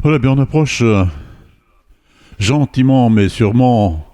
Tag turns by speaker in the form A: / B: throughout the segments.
A: Voilà, bien on approche gentiment mais sûrement.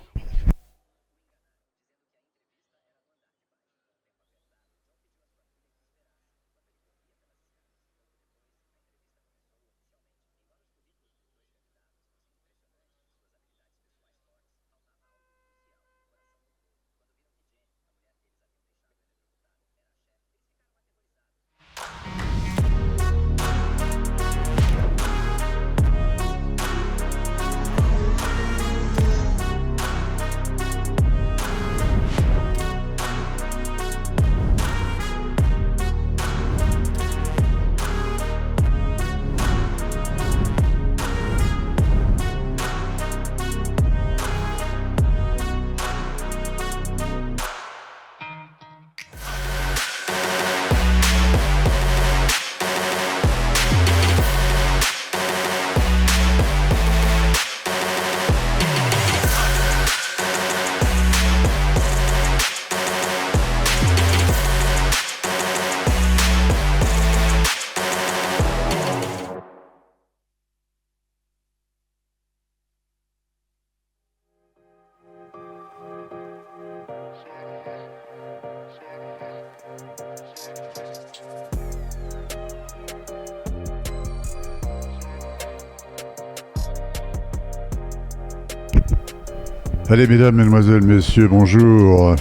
A: Allez, mesdames, mesdemoiselles, messieurs, bonjour.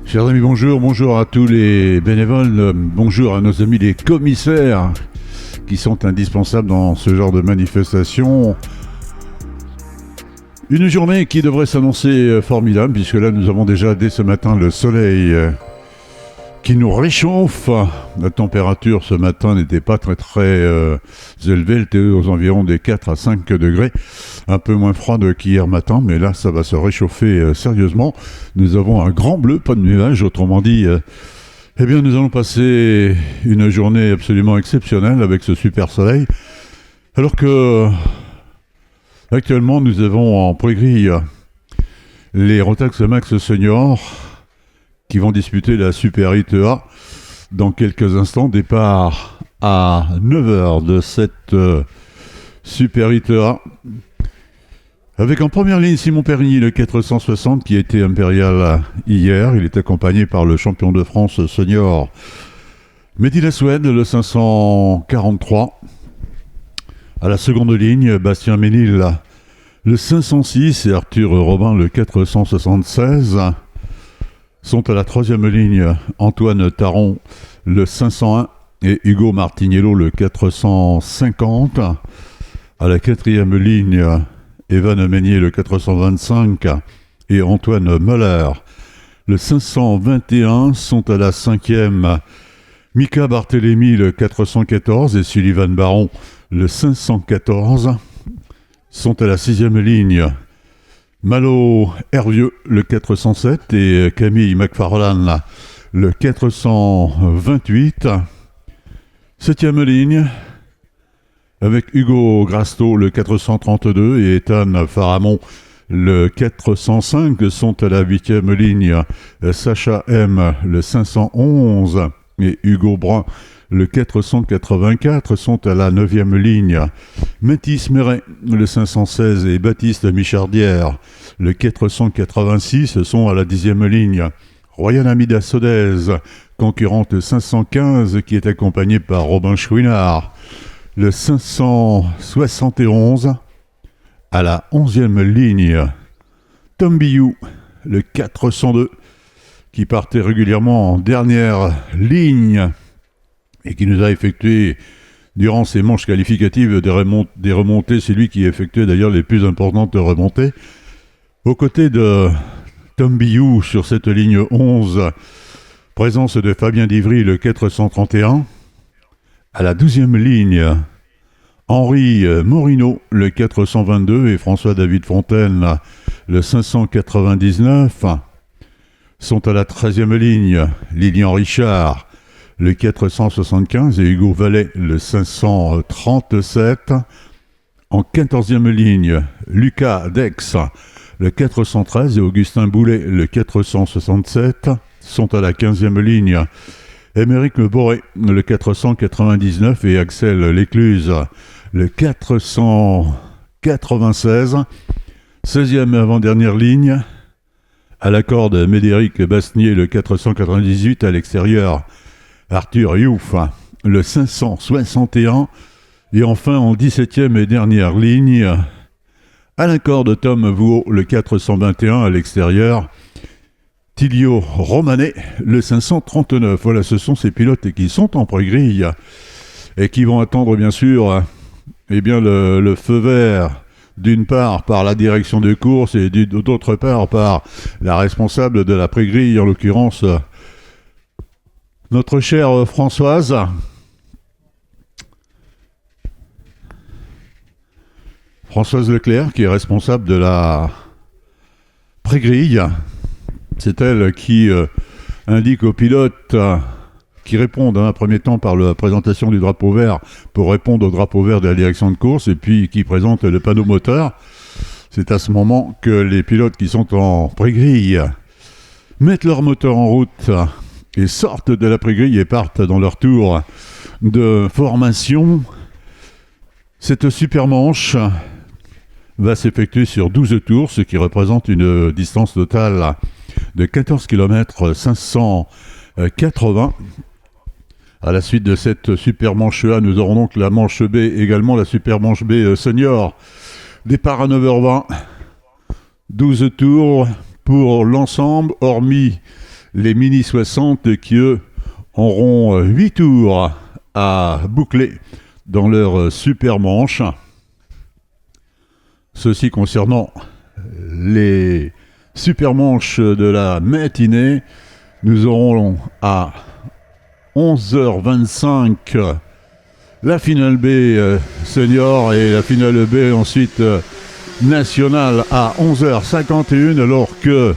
A: Chers amis, bonjour, bonjour à tous les bénévoles, bonjour à nos amis les commissaires qui sont indispensables dans ce genre de manifestation. Une journée qui devrait s'annoncer formidable, puisque là nous avons déjà dès ce matin le soleil qui nous réchauffe. La température ce matin n'était pas très élevée, elle était aux environs des 4 à 5 degrés, un peu moins froide qu'hier matin, mais là ça va se réchauffer sérieusement. Nous avons un grand bleu, pas de nuages, autrement dit, eh bien nous allons passer une journée absolument exceptionnelle avec ce super soleil, alors que actuellement nous avons en pré-grille les Rotax Max Senior qui vont disputer la Super ITA dans quelques instants. Départ à 9h de cette Super ITA. Avec en première ligne Simon Perigny, le 460 qui a été impérial hier. Il est accompagné par le champion de France senior Mehdi Lassoued, le 543. À la seconde ligne, Bastien Ménil, le 506 et Arthur Robin, le 476. Sont à la troisième ligne Antoine Taron, le 501 et Hugo Martiniello, le 450. À la quatrième ligne, Evan Meignier, le 425 et Antoine Moller, le 521. Sont à la cinquième Mika Barthélémy, le 414 et Sullivan Baron, le 514. Sont à la sixième ligne Malo Hervieux, le 407 et Camille McFarlane, le 428. Septième ligne avec Hugo Grasto, le 432 et Ethan Faramond, le 405. Sont à la huitième ligne Sacha M, le 511 et Hugo Brun, le 484. Sont à la neuvième ligne Métis Méret, le 516 et Baptiste Michardière, le 486. Sont à la dixième ligne Royan Amida Sodez, concurrente 515 qui est accompagnée par Robin Chouinard, le 571. À la onzième ligne Tom Biou, le 402 qui partait régulièrement en dernière ligne et qui nous a effectué durant ces manches qualificatives des remontées. C'est lui qui a effectué d'ailleurs les plus importantes remontées. Aux côtés de Tom Biou sur cette ligne 11, présence de Fabien Divry, le 431. À la 12e ligne, Henri Morino, le 422 et François-David Fontaine, le 599. Sont à la 13e ligne Lilian Richard, le 475 et Hugo Vallet, le 537. En 14e ligne, Lucas Dex, le 413 et Augustin Boulet, le 467. Sont à la 15e ligne Émeric Boré, le 499 et Axel Lécluse, le 496, 16e avant-dernière ligne, à la corde Médéric Bastnier, le 498, à l'extérieur Arthur Youf, le 561, et enfin en 17e et dernière ligne, à la corde Tom Vouot, le 421, à l'extérieur Tilio Romanet, le 539. Voilà, ce sont ces pilotes qui sont en pré-grille et qui vont attendre bien sûr le feu vert, d'une part par la direction de course et d'autre part par la responsable de la pré-grille, en l'occurrence notre chère Françoise. Françoise Leclerc, qui est responsable de la pré-grille. C'est elle qui indique aux pilotes qui répondent dans un premier temps par la présentation du drapeau vert pour répondre au drapeau vert de la direction de course et puis qui présente le panneau moteur. C'est à ce moment que les pilotes qui sont en pré-grille mettent leur moteur en route et sortent de la pré-grille et partent dans leur tour de formation. Cette super manche va s'effectuer sur 12 tours, ce qui représente une distance totale de 14 km 580. À la suite de cette super manche A, nous aurons donc la manche B, également la super manche B senior. Départ à 9h20, 12 tours pour l'ensemble, hormis les mini 60 qui, eux, auront 8 tours à boucler dans leur super manche. Ceci concernant les super manches de la matinée. Nous aurons à 11h25 la finale B senior et la finale B ensuite nationale à 11h51, alors que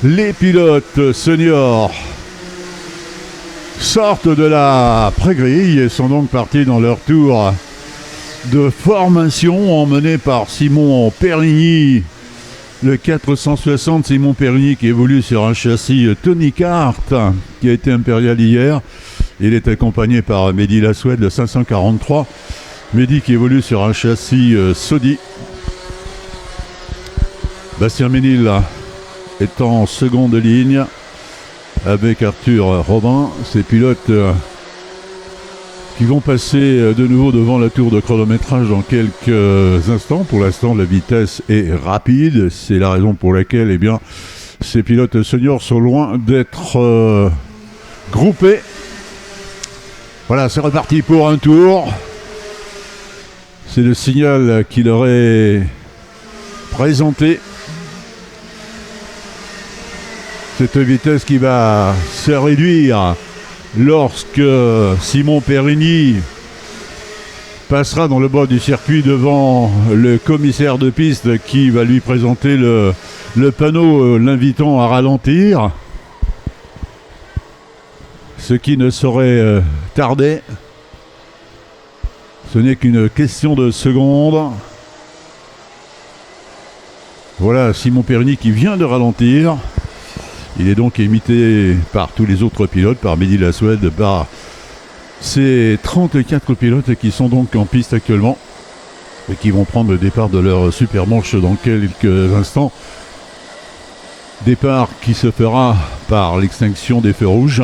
A: les pilotes seniors sortent de la pré-grille et sont donc partis dans leur tour de formation, emmené par Simon Périgny, le 460. Simon Périgny qui évolue sur un châssis Tony Kart qui a été impérial hier. Il est accompagné par Mehdi Lassoued, le 543. Mehdi qui évolue sur un châssis Sodi. Bastien Ménil est en seconde ligne avec Arthur Robin. Ces pilotes qui vont passer de nouveau devant la tour de chronométrage dans quelques instants. Pour l'instant, la vitesse est rapide. C'est la raison pour laquelle ces pilotes seniors sont loin d'être groupés. Voilà, c'est reparti pour un tour. C'est le signal qui leur est présenté. Cette vitesse qui va se réduire lorsque Simon Périgny passera dans le bas du circuit devant le commissaire de piste qui va lui présenter le panneau l'invitant à ralentir. Ce qui ne saurait tarder. Ce n'est qu'une question de secondes. Voilà Simon Périgny qui vient de ralentir. Il est donc imité par tous les autres pilotes, par Mehdi Lassoued, par ces 34 pilotes qui sont donc en piste actuellement et qui vont prendre le départ de leur super manche dans quelques instants. Départ qui se fera par l'extinction des feux rouges.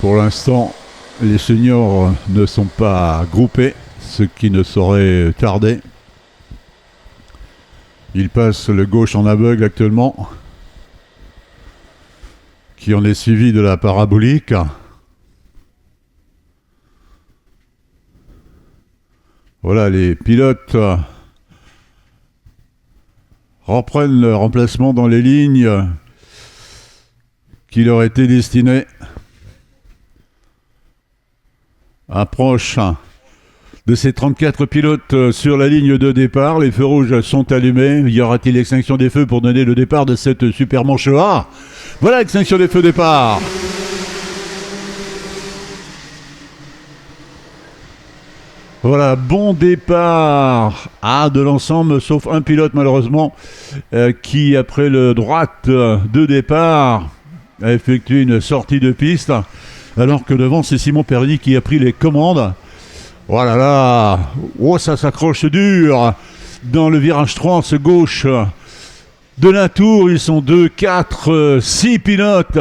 A: Pour l'instant, les seniors ne sont pas groupés, ce qui ne saurait tarder. Ils passent le gauche en aveugle actuellement, qui en est suivi de la parabolique. Voilà, les pilotes reprennent leur emplacement dans les lignes qui leur étaient destinées. Approche de ces 34 pilotes sur la ligne de départ. Les feux rouges sont allumés. Y aura-t-il extinction des feux pour donner le départ de cette super manche A? Voilà, extinction des feux départ. Voilà, bon départ de l'ensemble, sauf un pilote malheureusement qui, après le droite de départ, a effectué une sortie de piste, alors que devant c'est Simon Périgny qui a pris les commandes. Oh là là, oh ça s'accroche dur dans le virage 3, ce gauche de la Tour. Ils sont 2, 4, 6 pilotes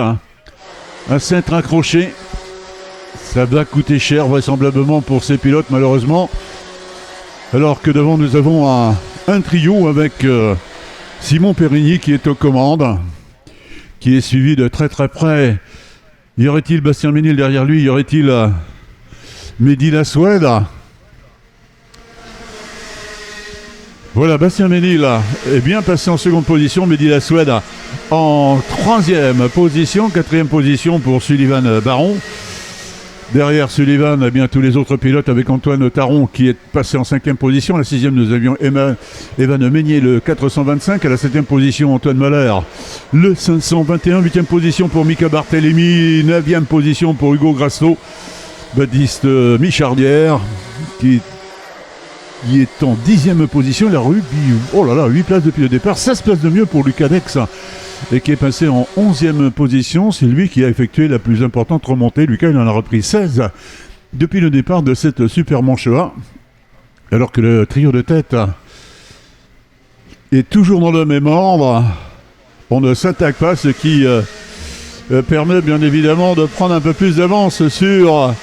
A: à s'être accrochés. Ça va coûter cher vraisemblablement pour ces pilotes malheureusement. Alors que devant nous avons un trio avec Simon Périgny qui est aux commandes, qui est suivi de très très près. Y aurait-il Bastien Ménil derrière lui? Y aurait-il Mehdi Lasoued? Voilà, Bastien Ménil est bien passé en seconde position. Mehdi Lasoued en troisième position. Quatrième position pour Sullivan Baron. Derrière Sullivan, eh bien, tous les autres pilotes avec Antoine Taron qui est passé en cinquième position. À la sixième, nous avions Evan Meignier, le 425. À la septième position, Antoine Mahler, le 521. Huitième position pour Mika Barthélémy. Neuvième position pour Hugo Grasso. Baptiste Michardière qui est en dixième position. Il a eu, oh là là, 8 places depuis le départ. 16 places de mieux pour Lucas Dex. Et qui est passé en 11e position. C'est lui qui a effectué la plus importante remontée. Lucas, il en a repris 16 depuis le départ de cette super manche A. Alors que le trio de tête est toujours dans le même ordre. On ne s'attaque pas, ce qui permet bien évidemment de prendre un peu plus d'avance sur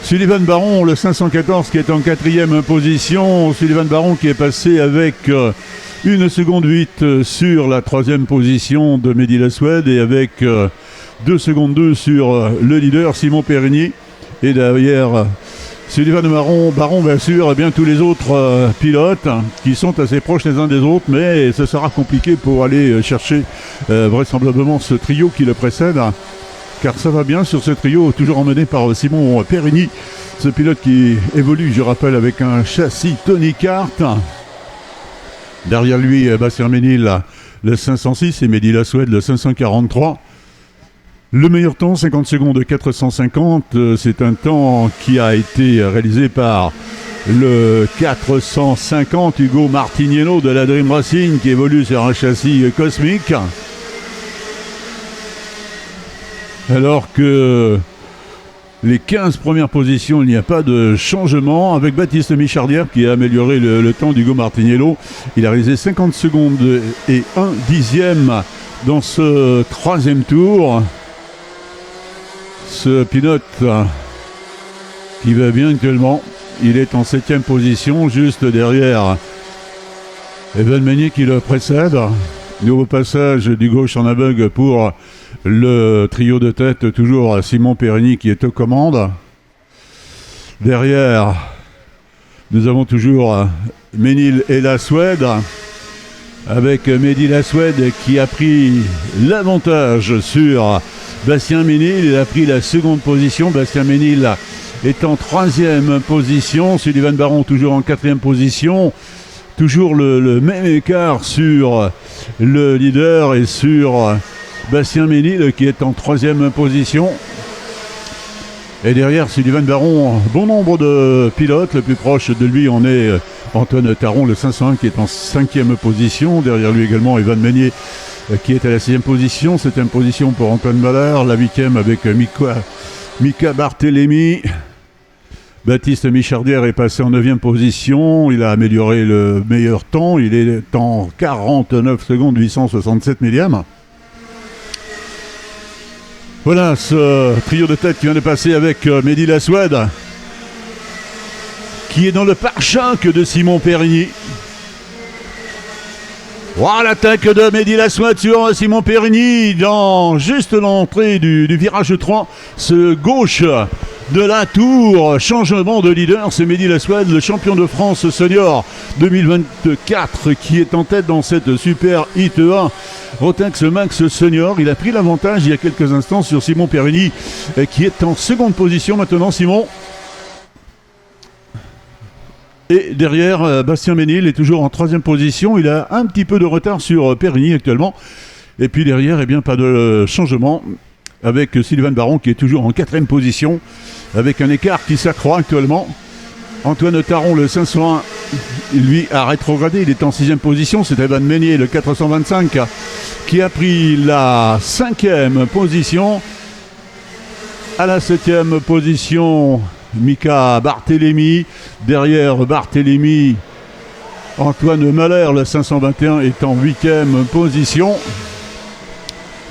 A: Sullivan Baron, le 514 qui est en 4e position. Sullivan Baron qui est passé avec 1 seconde 8 sur la 3e position de Mehdi Lasoued et avec 2 secondes 2 sur le leader Simon Périgny. Et derrière Sullivan Baron bien sûr, et bien tous les autres pilotes qui sont assez proches les uns des autres, mais ce sera compliqué pour aller chercher vraisemblablement ce trio qui le précède, car ça va bien sur ce trio, toujours emmené par Simon Périgny, ce pilote qui évolue, je rappelle, avec un châssis Tony Kart. Derrière lui, Bastien Ménil, le 506 et Mehdi Lasoued, le 543. Le meilleur temps, 50 secondes 450, c'est un temps qui a été réalisé par le 450 Hugo Martiniello de la Dream Racing qui évolue sur un châssis cosmique. Alors que les 15 premières positions, il n'y a pas de changement. Avec Baptiste Michardière qui a amélioré le temps d'Hugo Martiniello. Il a réalisé 50 secondes et 1 dixième dans ce troisième tour. Ce pilote qui va bien actuellement. Il est en 7e position, juste derrière Evan Meignier qui le précède. Nouveau passage du gauche en aveugle pour le trio de tête, toujours Simon Périgny qui est aux commandes. Derrière, nous avons toujours Ménil et Lasoued, avec Mehdi Lasoued qui a pris l'avantage sur Bastien Ménil. Il a pris la seconde position. Bastien Ménil est en 3e position. Sullivan Baron toujours en 4e position. Toujours le même écart sur le leader et sur Bastien Ménil qui est en 3e position. Et derrière Sullivan Baron, bon nombre de pilotes. Le plus proche de lui, on est Antoine Taron, le 501 qui est en 5e position. Derrière lui également Evan Meignier qui est à la 6e position. 7e position pour Antoine Mahler. La 8e avec Mika Barthélémy. Baptiste Michardière est passé en 9e position. Il a amélioré le meilleur temps. Il est en 49 secondes 867 millièmes. Voilà ce trio de tête qui vient de passer avec Mehdi Lasoued, qui est dans le pare-choc de Simon Périgny. Voilà l'attaque de Mehdi Lasoued sur Simon Périgny dans juste l'entrée du virage 3. Ce gauche de la Tour, changement de leader, c'est Mehdi Lasoued, le champion de France senior 2024 qui est en tête dans cette super ITA Rotax Max Senior. Il a pris l'avantage il y a quelques instants sur Simon Périgny qui est en seconde position maintenant. Simon. Et derrière, Bastien Ménil est toujours en 3e position. Il a un petit peu de retard sur Périgny actuellement. Et puis derrière, eh bien, pas de changement avec Sullivan Baron qui est toujours en 4e position avec un écart qui s'accroît actuellement. Antoine Taron, le 501, lui a rétrogradé. Il est en 6e position. C'est Evan Meignier, le 425, qui a pris la 5e position. À la 7e position, Mika Barthélémy. Derrière Barthélémy, Antoine Mahler, le 521, est en 8e position.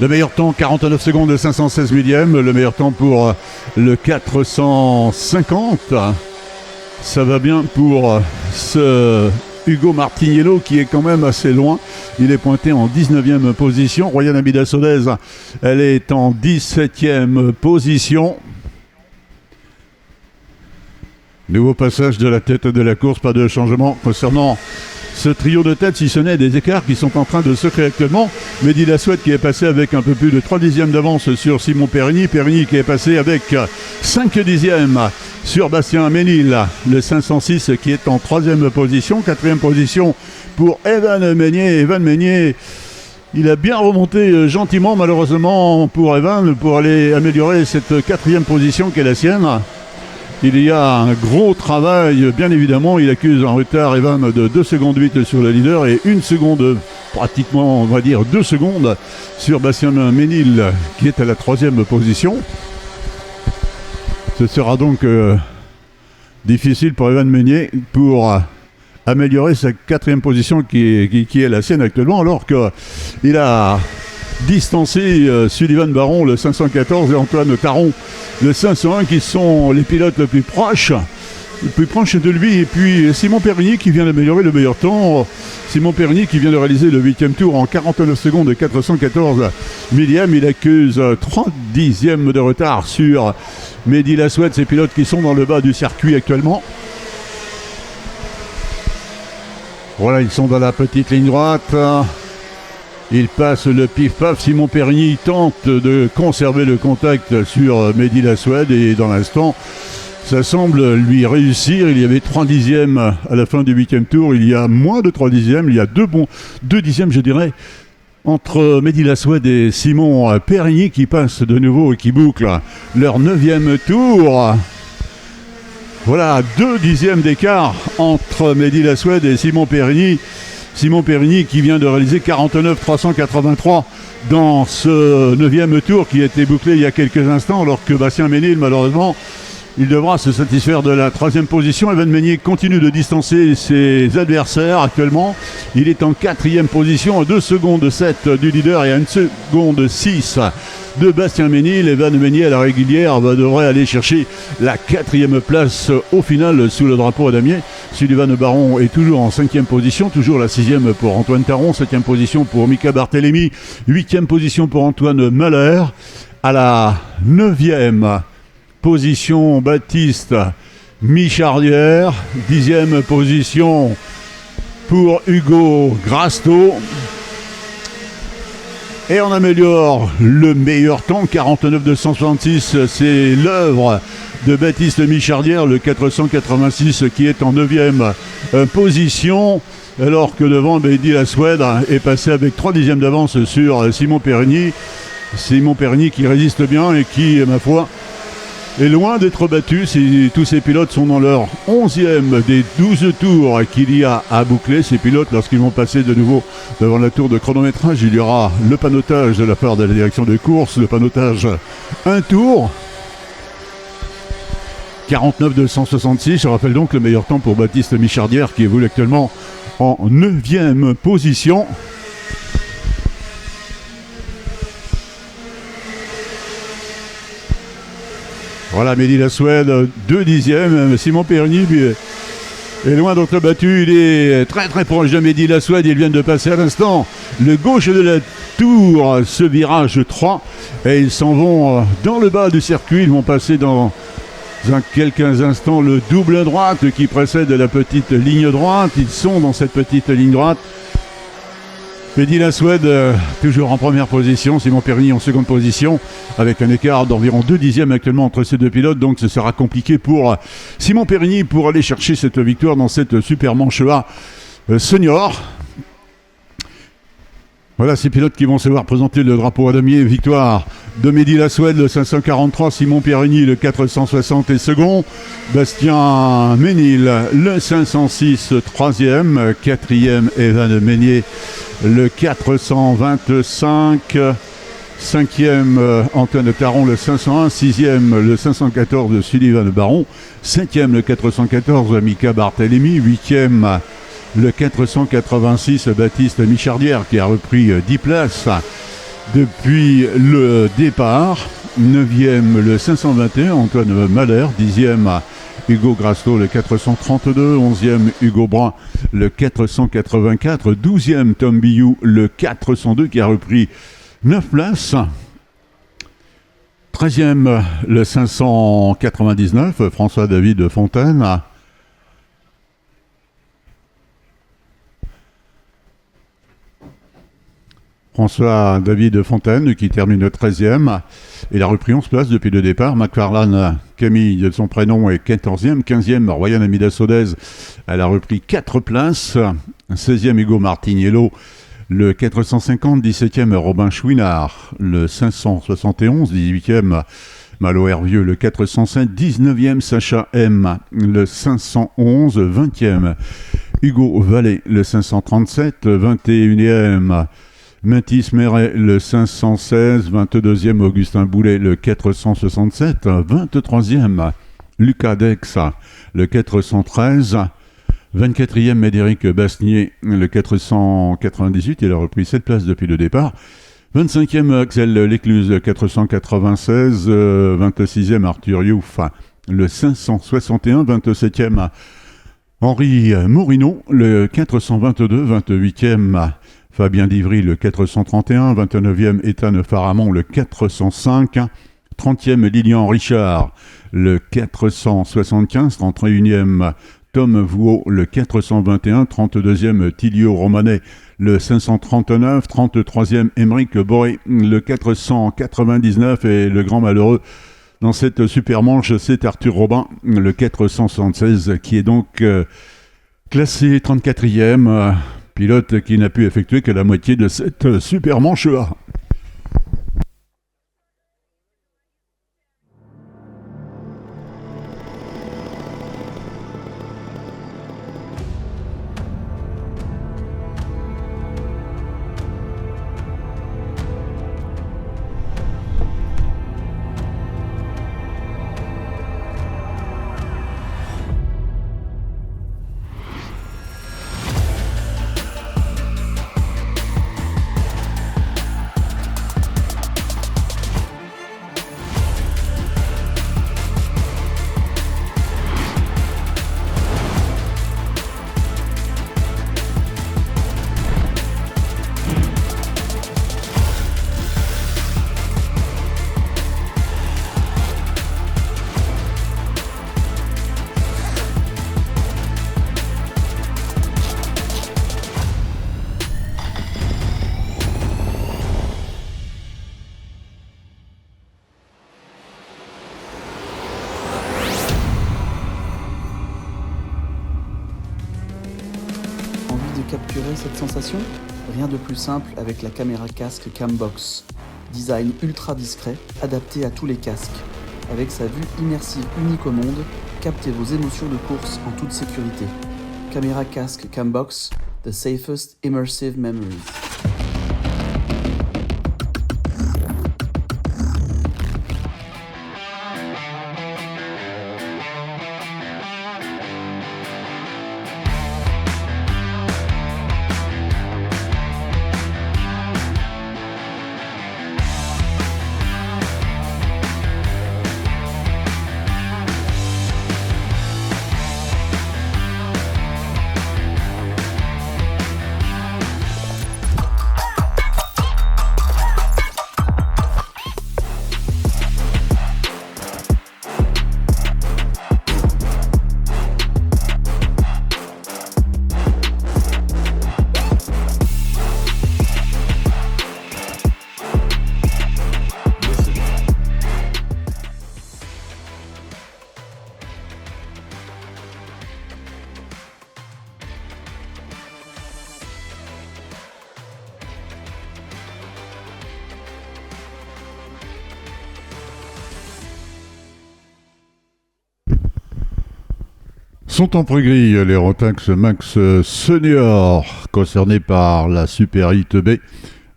A: Le meilleur temps, 49 secondes et 516 millièmes. Le meilleur temps pour le 450. Ça va bien pour ce Hugo Martiniello qui est quand même assez loin. Il est pointé en 19e position. Royane Abida Sodez, elle est en 17e position. Nouveau passage de la tête de la course, pas de changement concernant ce trio de tête, si ce n'est des écarts qui sont en train de se créer actuellement. Mehdi Lasoued qui est passé avec un peu plus de 3 dixièmes d'avance sur Simon Périgny. Périgny qui est passé avec 5 dixièmes sur Bastien Ménil. Le 506 qui est en 3e position. 4e position pour Evan Meignier. Evan Meignier, il a bien remonté gentiment malheureusement pour Evan pour aller améliorer cette 4e position qui est la sienne. Il y a un gros travail, bien évidemment. Il accuse un retard, Evan, de 2 secondes 8 sur le leader et 1 seconde, pratiquement, on va dire 2 secondes sur Bastien Ménil, qui est à la 3e position. Ce sera donc difficile pour Evan Meignier pour améliorer sa 4e position qui est la sienne actuellement, alors qu'il a distancé Sullivan Baron, le 514, et Antoine Taron, le 501, qui sont les pilotes les plus proches de lui. Et puis Simon Périgny qui vient d'améliorer le meilleur temps. Simon Périgny qui vient de réaliser le 8e tour en 49 secondes et 414 millièmes. Il accuse 30 dixièmes de retard sur Mehdi Lasoued, ces pilotes qui sont dans le bas du circuit actuellement. Voilà, ils sont dans la petite ligne droite. Il passe le pif-paf. Simon Périgny tente de conserver le contact sur Mehdi Lasoued et dans l'instant, ça semble lui réussir. Il y avait 3 dixièmes à la fin du 8e tour. Il y a moins de 3 dixièmes. Il y a 2 dixièmes, je dirais, entre Mehdi Lasoued et Simon Périgny qui passent de nouveau et qui bouclent leur 9e tour. Voilà, 2 dixièmes d'écart entre Mehdi Lasoued et Simon Périgny. Simon Périgny qui vient de réaliser 49,383 dans ce 9e tour qui a été bouclé il y a quelques instants, alors que Bastien Ménil, malheureusement, il devra se satisfaire de la 3e position. Evan Meignier continue de distancer ses adversaires actuellement. Il est en 4e position, à 2 secondes 7 du leader et à 1 seconde 6 de Bastien Ménil. Evan Meignier à la régulière devrait aller chercher la 4e place au final sous le drapeau à damier. Sullivan Baron est toujours en 5e position, toujours la 6e pour Antoine Taron, 7e position pour Mika Barthélémy, 8e position pour Antoine Mahler. À la 9e position, Baptiste Michardière, 10e position pour Hugo Grasto. Et on améliore le meilleur temps, 49,266, c'est l'œuvre de Baptiste Michardière, le 486 qui est en 9e position, alors que devant Mehdi Lasoued est passé avec 3 dixièmes d'avance sur Simon Périgny. Simon Périgny qui résiste bien et qui, ma foi, est loin d'être battu. Tous ces pilotes sont dans leur 11e des 12 tours qu'il y a à boucler. Ces pilotes, lorsqu'ils vont passer de nouveau devant la tour de chronométrage, il y aura le panotage de la part de la direction de course, le panotage un tour. 49,266, je rappelle donc le meilleur temps pour Baptiste Michardière qui évolue actuellement en 9e position. Voilà, Mehdi Lasoued, 2 dixièmes. Simon Périgny est loin d'être battu. Il est très très proche de Mehdi Lasoued. Ils viennent de passer à l'instant le gauche de la tour, ce virage 3. Et ils s'en vont dans le bas du circuit. Ils vont passer dans quelques instants le double droite qui précède la petite ligne droite. Ils sont dans cette petite ligne droite. Mehdi Lasoued toujours en première position, Simon Périgny en seconde position, avec un écart d'environ 2 dixièmes actuellement entre ces deux pilotes, donc ce sera compliqué pour Simon Périgny pour aller chercher cette victoire dans cette super manche A senior. Voilà ces pilotes qui vont se voir présenter le drapeau à damier. Victoire de Mehdi Lasoued, le 543, Simon Périgny, le 460 et second, Bastien Ménil, le 506, 3e, 4e, Evan Meignier, le 425, 5e, Antoine Taron, le 501. 6e, le 514 de Sullivan Baron. 7e, le 414, Mika Barthélémy. 8e, le 486, Baptiste Michardière, qui a repris 10 places depuis le départ. 9e, le 521, Antoine Mahler. 10e, Hugo Grasto, le 432. 11e, Hugo Brun, le 484. 12e, Tom Billou, le 402, qui a repris 9 places. 13e, le 599, François-David Fontaine. François-David Fontaine qui termine 13e. Il a repris 11 places depuis le départ. McFarlane, Camille de son prénom, est 14e. 15e, Royan Amida Sodez. Elle a repris 4 places. 16e, Hugo Martiniello, le 450. 17e, Robin Chouinard, le 571. 18e, Malo Hervieux, le 407. 19e, Sacha M, le 511. 20e, Hugo Vallée, le 537. 21e, Mathis Méret, le 516. 22e, Augustin Boulet, le 467. 23e, Lucas Dex, le 413. 24e, Médéric Basnier, le 498. Il a repris 7 places depuis le départ. 25e, Axel Lécluse, le 496. 26e, Arthur Youf, le 561. 27e, Henri Morino, le 422. 28e, Fabien Divry, le 431. 29e, Ethan Faramond, le 405. 30e, Lilian Richard, le 475. 31e, Tom Vouot, le 421. 32e, Tilio Romanet, le 539. 33e, Émeric Boré, le 499. Et le grand malheureux dans cette super manche, c'est Arthur Robin, le 476, qui est donc classé 34e. Pilote qui n'a pu effectuer que la moitié de cette super manche-là.
B: Capturer cette sensation? Rien de plus simple avec la caméra casque Cambox. Design ultra discret, adapté à tous les casques. Avec sa vue immersive unique au monde, captez vos émotions de course en toute sécurité. Caméra casque Cambox, the safest immersive memories.
A: Sont en pré-grille les Rotax Max Senior concernés par la Super 8B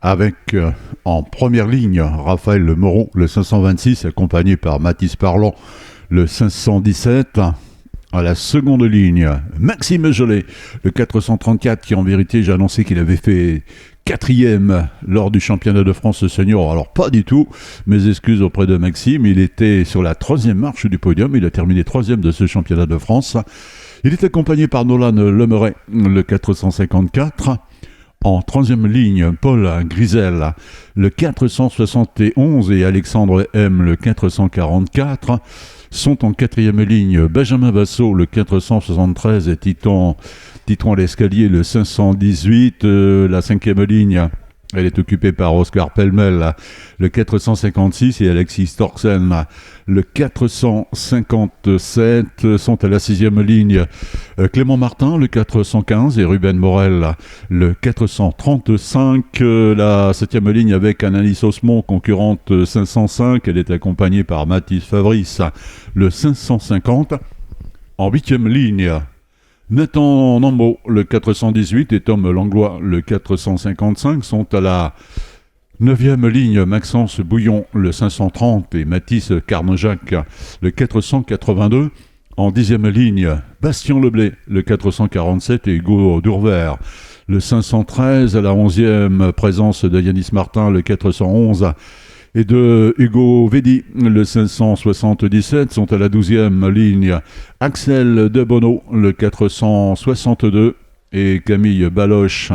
A: avec en première ligne Raphaël Moreau, le 526, accompagné par Mathis Parlant, le 517. À la seconde ligne, Maxime Jolet, le 434, qui en vérité, j'ai annoncé qu'il avait fait 4e lors du championnat de France senior. Alors pas du tout, mes excuses auprès de Maxime, il était sur la 3e marche du podium, il a terminé 3e de ce championnat de France. Il est accompagné par Nolan Lemeret, le 454. En 3e ligne, Paul Grisel, le 471, et Alexandre M, le 444. Sont en 4e ligne Benjamin Vassot, le 473, et Titouan l'Escalier, le 518. La 5e ligne, elle est occupée par Oscar Pellemel, le 456, et Alexis Storksen, le 457. Sont à la 6e ligne Clément Martin, le 415, et Ruben Morel, le 435. La 7e ligne avec Annalise Osmond, concurrente 505. Elle est accompagnée par Mathis Fabrice, le 550. En 8e ligne, Nathan Nambo, le 418, et Tom Langlois, le 455, sont à la 9e ligne. Maxence Bouillon, le 530, et Mathis Carnejac, le 482. En 10e ligne, Bastien Leblay, le 447, et Hugo Durver, le 513. À la 11e, présence de Yanis Martin, le 411, et de Hugo Védy, le 577. Sont à la 12e ligne Axel Debono, le 462, et Camille Baloche,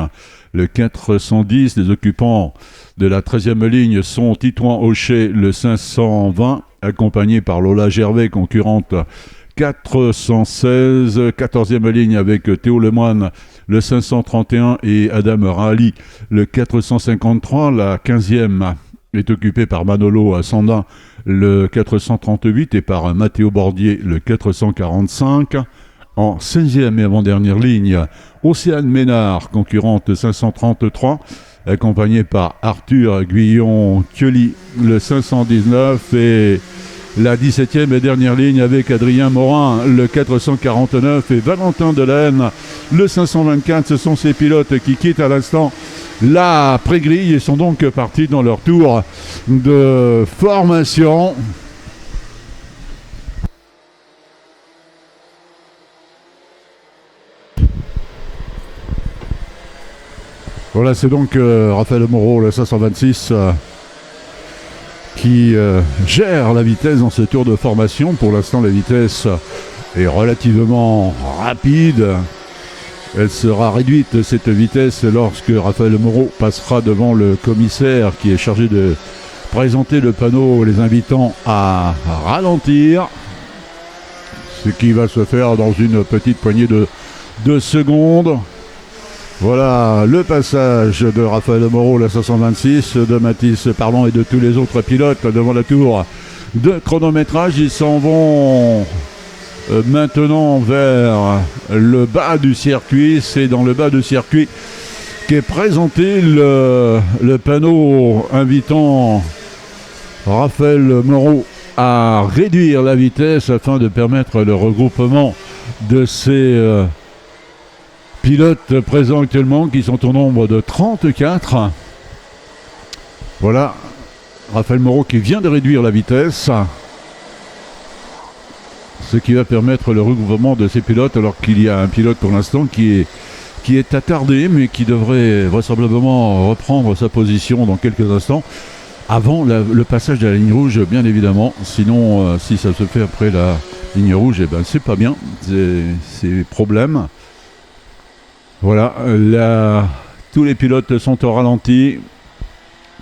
A: le 410. Les occupants de la 13e ligne sont Titouan Hochet, le 520, accompagné par Lola Gervais, concurrente 416. 14e ligne avec Théo Lemoine, le 531, et Adam Rally, le 453. La 15e est occupée par Manolo Sandin, le 438, et par Mathéo Bordier, le 445. En 16e et avant-dernière ligne, Océane Ménard, concurrente 533, accompagnée par Arthur Guillon-Thioli, le 519, et la 17e et dernière ligne avec Adrien Morin, le 449, et Valentin Delaine, le 524. Ce sont ces pilotes qui quittent à l'instant la pré-grille et sont donc partis dans leur tour de formation. Voilà, c'est donc Raphaël Moreau, le 526, qui gère la vitesse dans ce tour de formation. Pour l'instant, la vitesse est relativement rapide. Elle sera réduite, cette vitesse, lorsque Raphaël Moreau passera devant le commissaire qui est chargé de présenter le panneau les invitant à ralentir. Ce qui va se faire dans une petite poignée de secondes. Voilà le passage de Raphaël Moreau, la 526, de Mathis Parlant et de tous les autres pilotes devant la tour de chronométrage. Ils s'en vont maintenant vers le bas du circuit. C'est dans le bas du circuit qu'est présenté le panneau invitant Raphaël Moreau à réduire la vitesse afin de permettre le regroupement de ces pilotes présents actuellement, qui sont au nombre de 34. Voilà, Raphaël Moreau qui vient de réduire la vitesse, ce qui va permettre le regroupement de ces pilotes, alors qu'il y a un pilote pour l'instant qui est attardé, mais qui devrait vraisemblablement reprendre sa position dans quelques instants, avant le passage de la ligne rouge, bien évidemment. Sinon, si ça se fait après la ligne rouge, eh ben, c'est pas bien, c'est problème. Voilà, tous les pilotes sont au ralenti,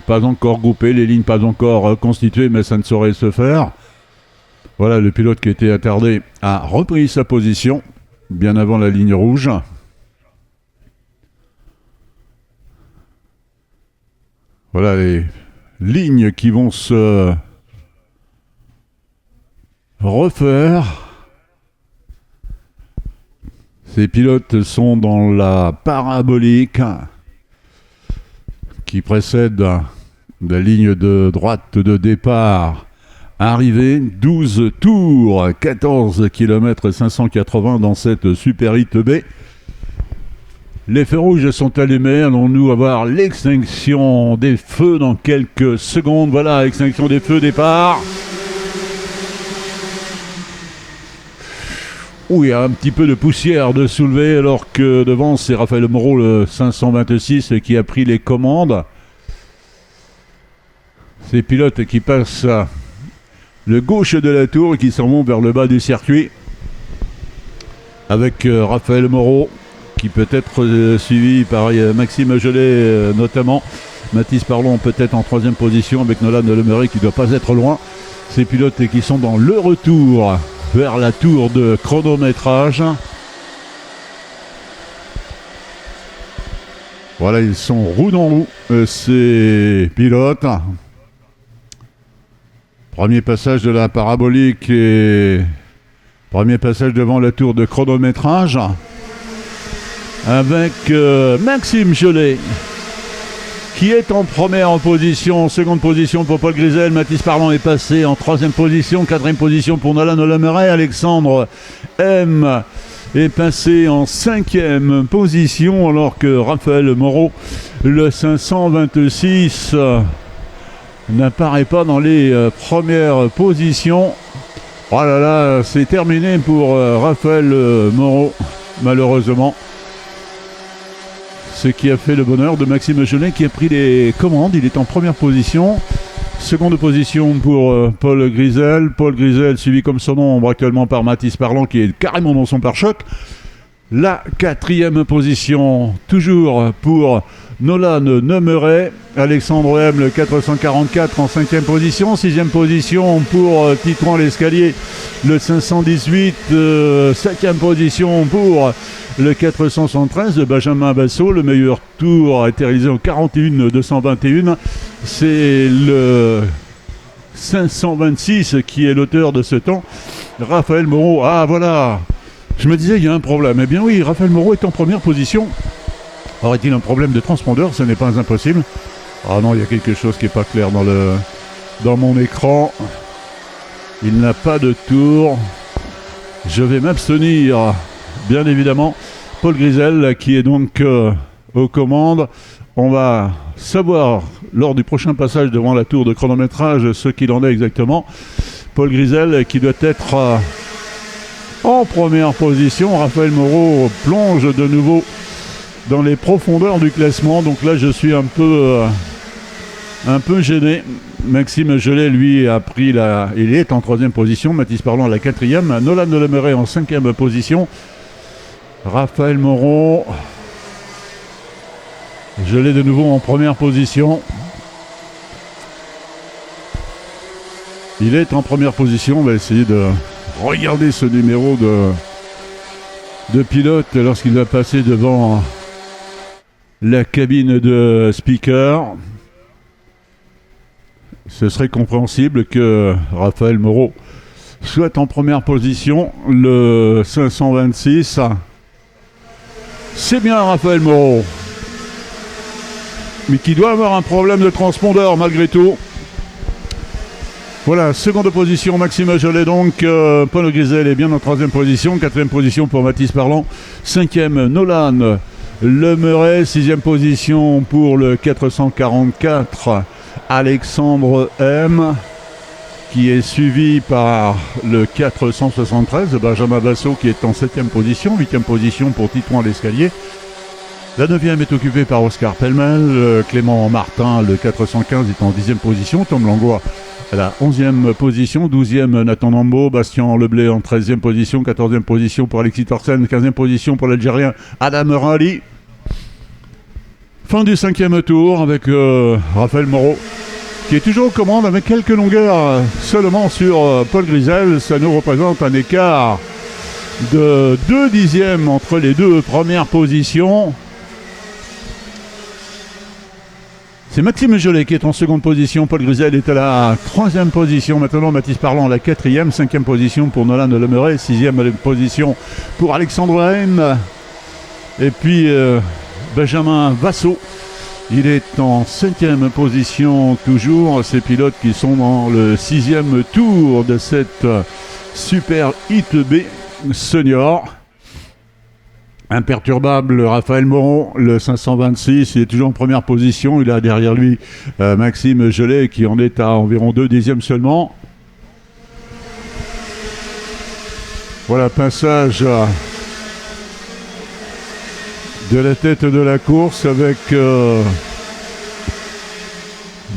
A: pas encore groupés, les lignes pas encore constituées, mais ça ne saurait se faire. Voilà, le pilote qui était attardé a repris sa position, bien avant la ligne rouge. Voilà les lignes qui vont se refaire. Ces pilotes sont dans la parabolique qui précède la ligne de droite de départ. Arrivée, 12 tours, 14 km 580 dans cette Super 8 B. Les feux rouges sont allumés. Allons-nous avoir l'extinction des feux dans quelques secondes? Voilà, extinction des feux, départ. Ouh, il y a un petit peu de poussière de soulever, alors que devant, c'est Raphaël Moreau, le 526, qui a pris les commandes. Ces pilotes qui passent le gauche de la tour et qui s'en vont vers le bas du circuit. Avec Raphaël Moreau, qui peut être suivi par Maxime Gelé notamment. Mathis Parlon peut-être en troisième position avec Nolan Lemerey qui ne doit pas être loin. Ces pilotes qui sont dans le retour vers la tour de chronométrage. Voilà, ils sont roue dans roue, ces pilotes. Premier passage de la parabolique et premier passage devant la tour de chronométrage. Avec Maxime Gelé qui est en première position, seconde position pour Paul Grisel. Mathis Parlon est passé en troisième position, quatrième position pour Nolan Lemerey. Alexandre M est passé en cinquième position, alors que Raphaël Moreau, le 526, n'apparaît pas dans les premières positions. Oh là là, c'est terminé pour Raphaël Moreau, malheureusement. Ce qui a fait le bonheur de Maxime Gelé qui a pris les commandes. Il est en première position. Seconde position pour Paul Grisel. Paul Grisel suivi comme son ombre actuellement par Mathis Parlon qui est carrément dans son pare-choc. La quatrième position toujours pour Nolan Lemerey. Alexandre M, le 444 en cinquième position. Sixième position pour Titouan Lescalier, le 518. Septième position pour le 473 de Benjamin Bassot. Le meilleur tour a été réalisé en 41,221. C'est le 526 qui est l'auteur de ce temps. Raphaël Moreau. Ah voilà, je me disais il y a un problème. Eh bien oui, Raphaël Moreau est en première position. Aurait-il un problème de transpondeur? Ce n'est pas impossible. Ah non, il y a quelque chose qui n'est pas clair dans mon écran. Il n'a pas de tour. Je vais m'abstenir, bien évidemment. Paul Grisel qui est donc aux commandes. On va savoir lors du prochain passage devant la tour de chronométrage ce qu'il en est exactement. Paul Grisel qui doit être en première position. Raphaël Moreau plonge de nouveau dans les profondeurs du classement. Donc là, je suis un peu gêné. Maxime Gelé, lui, il est en troisième position. Mathis Parlon à la quatrième. Nolan Lemerey en cinquième position. Raphaël Moreau. Gelé de nouveau en première position. Il est en première position. On va essayer de regarder ce numéro de pilote lorsqu'il va passer devant la cabine de speaker. Ce serait compréhensible que Raphaël Moreau soit en première position. Le 526. C'est bien Raphaël Moreau, mais qui doit avoir un problème de transpondeur malgré tout. Voilà, seconde position, Maxime Gelé donc. Paul Grisel est bien en troisième position. Quatrième position pour Mathis Parlon. Cinquième, Nolan Lemerey. Sixième position pour le 444, Alexandre M, qui est suivi par le 473 de Benjamin Bassot qui est en septième position. Huitième position pour Titouan Lescalier. La 9e est occupée par Oscar Pellemel. Clément Martin, le 415, est en 10e position. Tom Langlois à la 11e position. 12e, Nathan Nambo. Bastien Leblé en 13e position. 14e position pour Alexis Thorsen. 15e position pour l'Algérien Adam Rally. Fin du 5e tour avec Raphaël Moreau qui est toujours aux commandes avec quelques longueurs seulement sur Paul Grisel. Ça nous représente un écart de 2 dixièmes entre les deux premières positions. C'est Maxime Gelé qui est en seconde position. Paul Grisel est à la 3e position. Maintenant, Mathis Parlon à la 4e. 5e position pour Nolan Lemerey. 6e position pour Alexandre M. Et puis Benjamin Bassot. Il est en 5e position toujours. Ces pilotes qui sont dans le 6e tour de cette Super Hit B Senior. Imperturbable, Raphaël Moreau, le 526, il est toujours en première position. Il a derrière lui Maxime Gelé qui en est à environ 2 dixièmes seulement. Voilà, passage de la tête de la course avec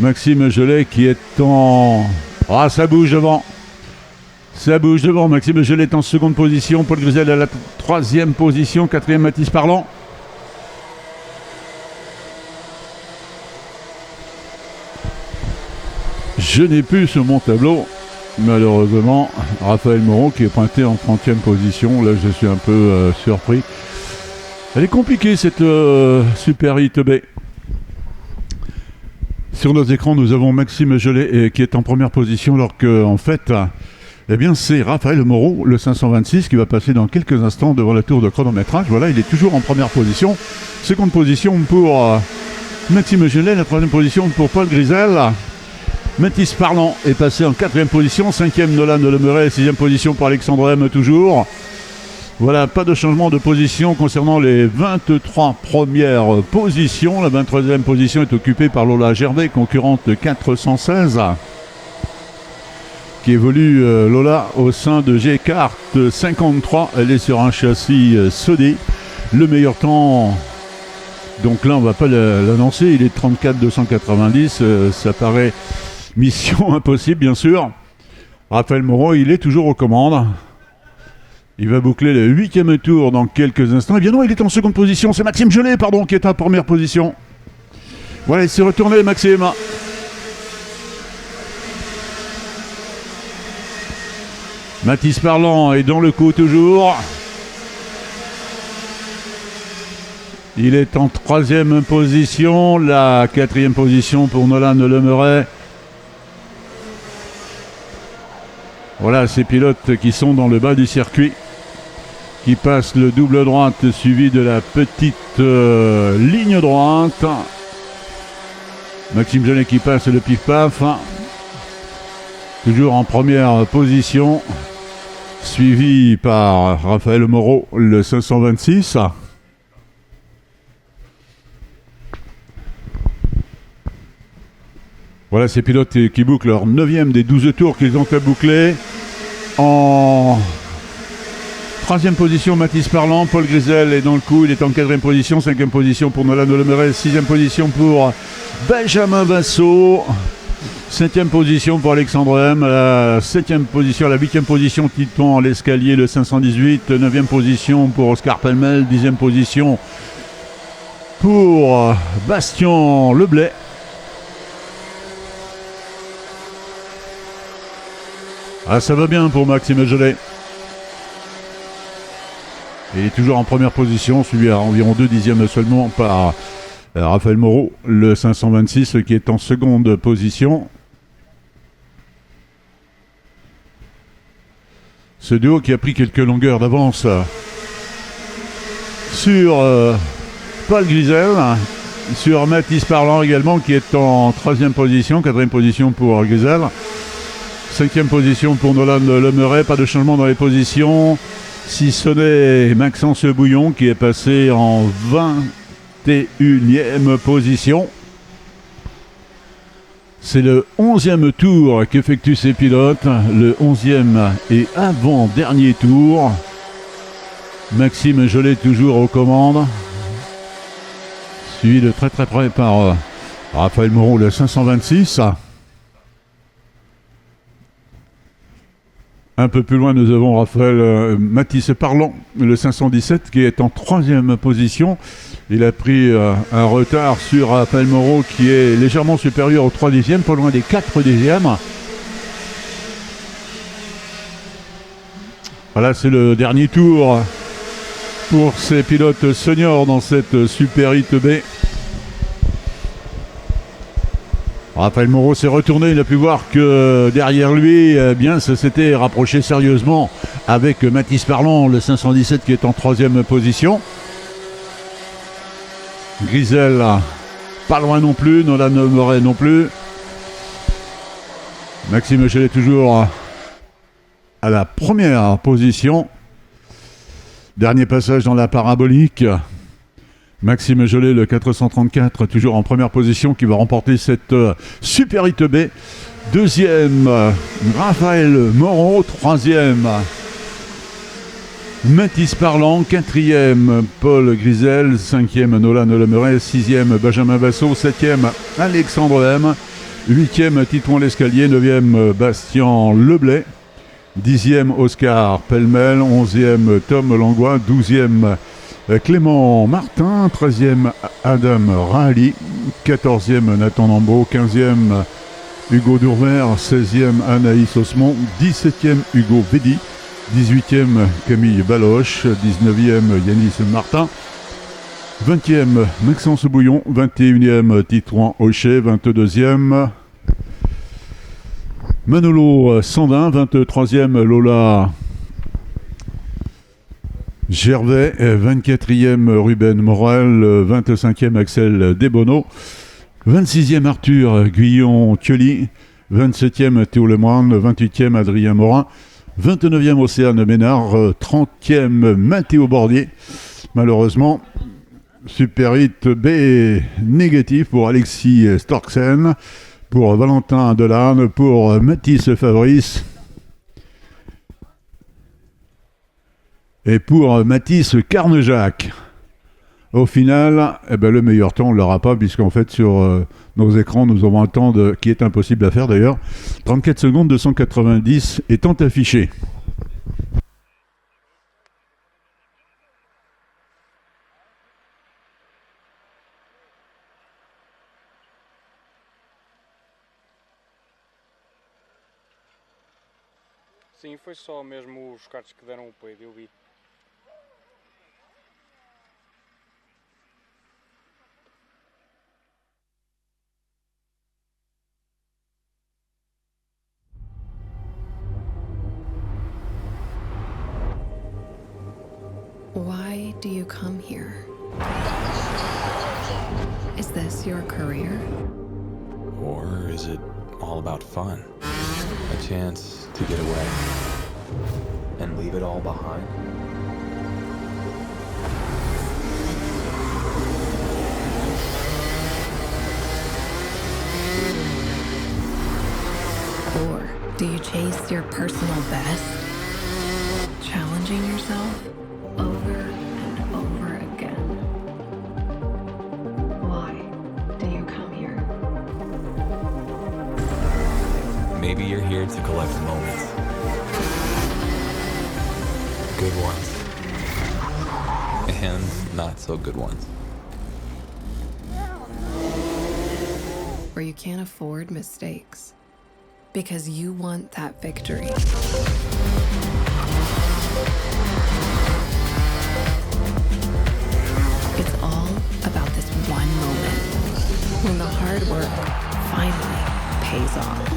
A: Maxime Gelé qui est en... Ah, ça bouge devant. Ça bouge devant. Maxime Gelé est en seconde position. Paul Grisel à la troisième position. Quatrième, Mathis Parlant. Je n'ai plus sur mon tableau, malheureusement, Raphaël Moreau qui est pointé en 30e position. Là, je suis un peu surpris. Elle est compliquée, cette Super Hit B. Sur nos écrans, nous avons Maxime Gelé qui est en première position, alors que, en fait, eh bien, c'est Raphaël Moreau, le 526, qui va passer dans quelques instants devant la tour de chronométrage. Voilà, il est toujours en première position. Seconde position pour Maxime Gelé, la troisième position pour Paul Grisel. Mathis Parlant est passé en 4e position, 5e Nolan Lemeray, 6e position pour Alexandre M toujours. Voilà, pas de changement de position concernant les 23 premières positions. La 23e position est occupée par Lola Gervais, concurrente de 416, qui évolue Lola au sein de G-Kart 53. Elle est sur un châssis Sodé. Le meilleur temps, donc là on ne va pas l'annoncer, il est 34 290, ça paraît mission impossible bien sûr. Raphaël Moreau, il est toujours aux commandes. Il va boucler le 8e tour dans quelques instants. Eh bien non, il est en seconde position. C'est Maxime Gelé, pardon, qui est en première position. Voilà, il s'est retourné, Maxime. Mathis Parlant est dans le coup toujours. Il est en 3e position. La 4e position pour Nolan Lemeray. Voilà ces pilotes qui sont dans le bas du circuit, qui passent le double droite suivi de la petite ligne droite. Maxime Gelé qui passe le pif-paf, toujours en première position, suivi par Raphaël Moreau, le 526. Voilà ces pilotes qui bouclent leur 9e des 12 tours qu'ils ont à boucler. En 3e position, Mathis Parlant. Paul Grisel est dans le coup, il est en 4e position. 5e position pour Nolan Lemeray. 6e position pour Benjamin Basso. 7e position pour Alexandre M. La 7e position, la 8e position, Titon l'escalier, le 518. 9e position pour Oscar Pellemel. 10e position pour Bastien Leblay. Ah, ça va bien pour Maxime Gelé. Il est toujours en première position, suivi à environ 2 dixièmes seulement par Raphaël Moreau, le 526, qui est en seconde position. Ce duo qui a pris quelques longueurs d'avance sur Paul Grisel, sur Mathis Parlant également, qui est en 3e position, 4e position pour Grisel. 5e position pour Nolan Lemeray, pas de changement dans les positions, si ce n'est Maxence Bouillon qui est passé en 21e position. C'est le 11e tour qu'effectuent ces pilotes, le 11e et avant-dernier tour. Maxime Gelé toujours aux commandes, suivi de très très près par Raphaël Moreau, le 526. Un peu plus loin, nous avons Mathis Parlant, le 517, qui est en 3e position. Il a pris un retard sur Raphaël Moreau, qui est légèrement supérieur aux 3 dixièmes, pas loin des 4 dixièmes. Voilà, c'est le dernier tour pour ces pilotes seniors dans cette Super Hit B. Raphaël Moreau s'est retourné, il a pu voir que derrière lui, bien, ça s'était rapproché sérieusement avec Mathis Parlant, le 517 qui est en 3e position. Grisel, pas loin non plus, Nolan Lemeray non plus. Maxime Gelé toujours à la première position. Dernier passage dans la parabolique. Maxime Jolet, le 434, toujours en première position, qui va remporter cette Super ITB. Deuxième, Raphaël Moreau. Troisième, Mathis Parlant. Quatrième, Paul Grisel. Cinquième, Nolan Lemeray. Sixième, Benjamin Bassot. Septième, Alexandre M. Huitième, Titouan L'Escalier. Neuvième, Bastien Leblay. Dixième, Oscar Pellemel. Onzième, Tom Langlois. Douzième, Clément Martin. Treizième, Adam Rally. Quatorzième, Nathan Lambeau. Quinzième, Hugo Dourver. 16e, Anaïs Osmond. 17e, Hugo Védy. 18e, Camille Baloche. 19e, Yanis Martin. 20e, Maxence Bouillon. 21e, Titouan Hochet. 22e, Manolo Sandin. 23e, Lola Gervais. 24e, Ruben Morel. 25e, Axel Desbonneaux. 26e, Arthur Guillon-Thioli. 27e, Théo Lemoine. 28e, Adrien Morin. 29e, Océane Ménard. 30e, Mathéo Bordier. Malheureusement, Super Hit B négatif pour Alexis Storksen, pour Valentin Delanne, pour Mathis Fabrice et pour Mathis Carnejac. Au final, le meilleur temps, on ne l'aura pas, puisqu'en fait, sur nos écrans, nous avons un temps qui est impossible à faire d'ailleurs. 34 secondes 290 étant affiché.
C: Sim, foi só mesmo os cartos que deram o peito, eu vi.
D: Why do you come here? Is this your career?
E: Or is it all about fun? A chance to get away and leave it all behind?
D: Or do you chase your personal best? Challenging yourself over and over again. Why do you come here?
E: Maybe you're here to collect moments. Good ones. And not so good ones.
D: Where you can't afford mistakes because you want that victory. It's all about this one moment when the hard work finally pays off.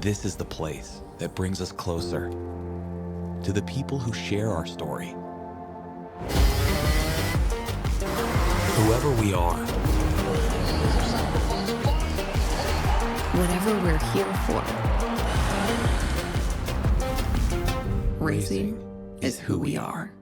E: This is the place that brings us closer to the people who share our story. Whoever we are,
D: Whatever we're here for, racing is who we are.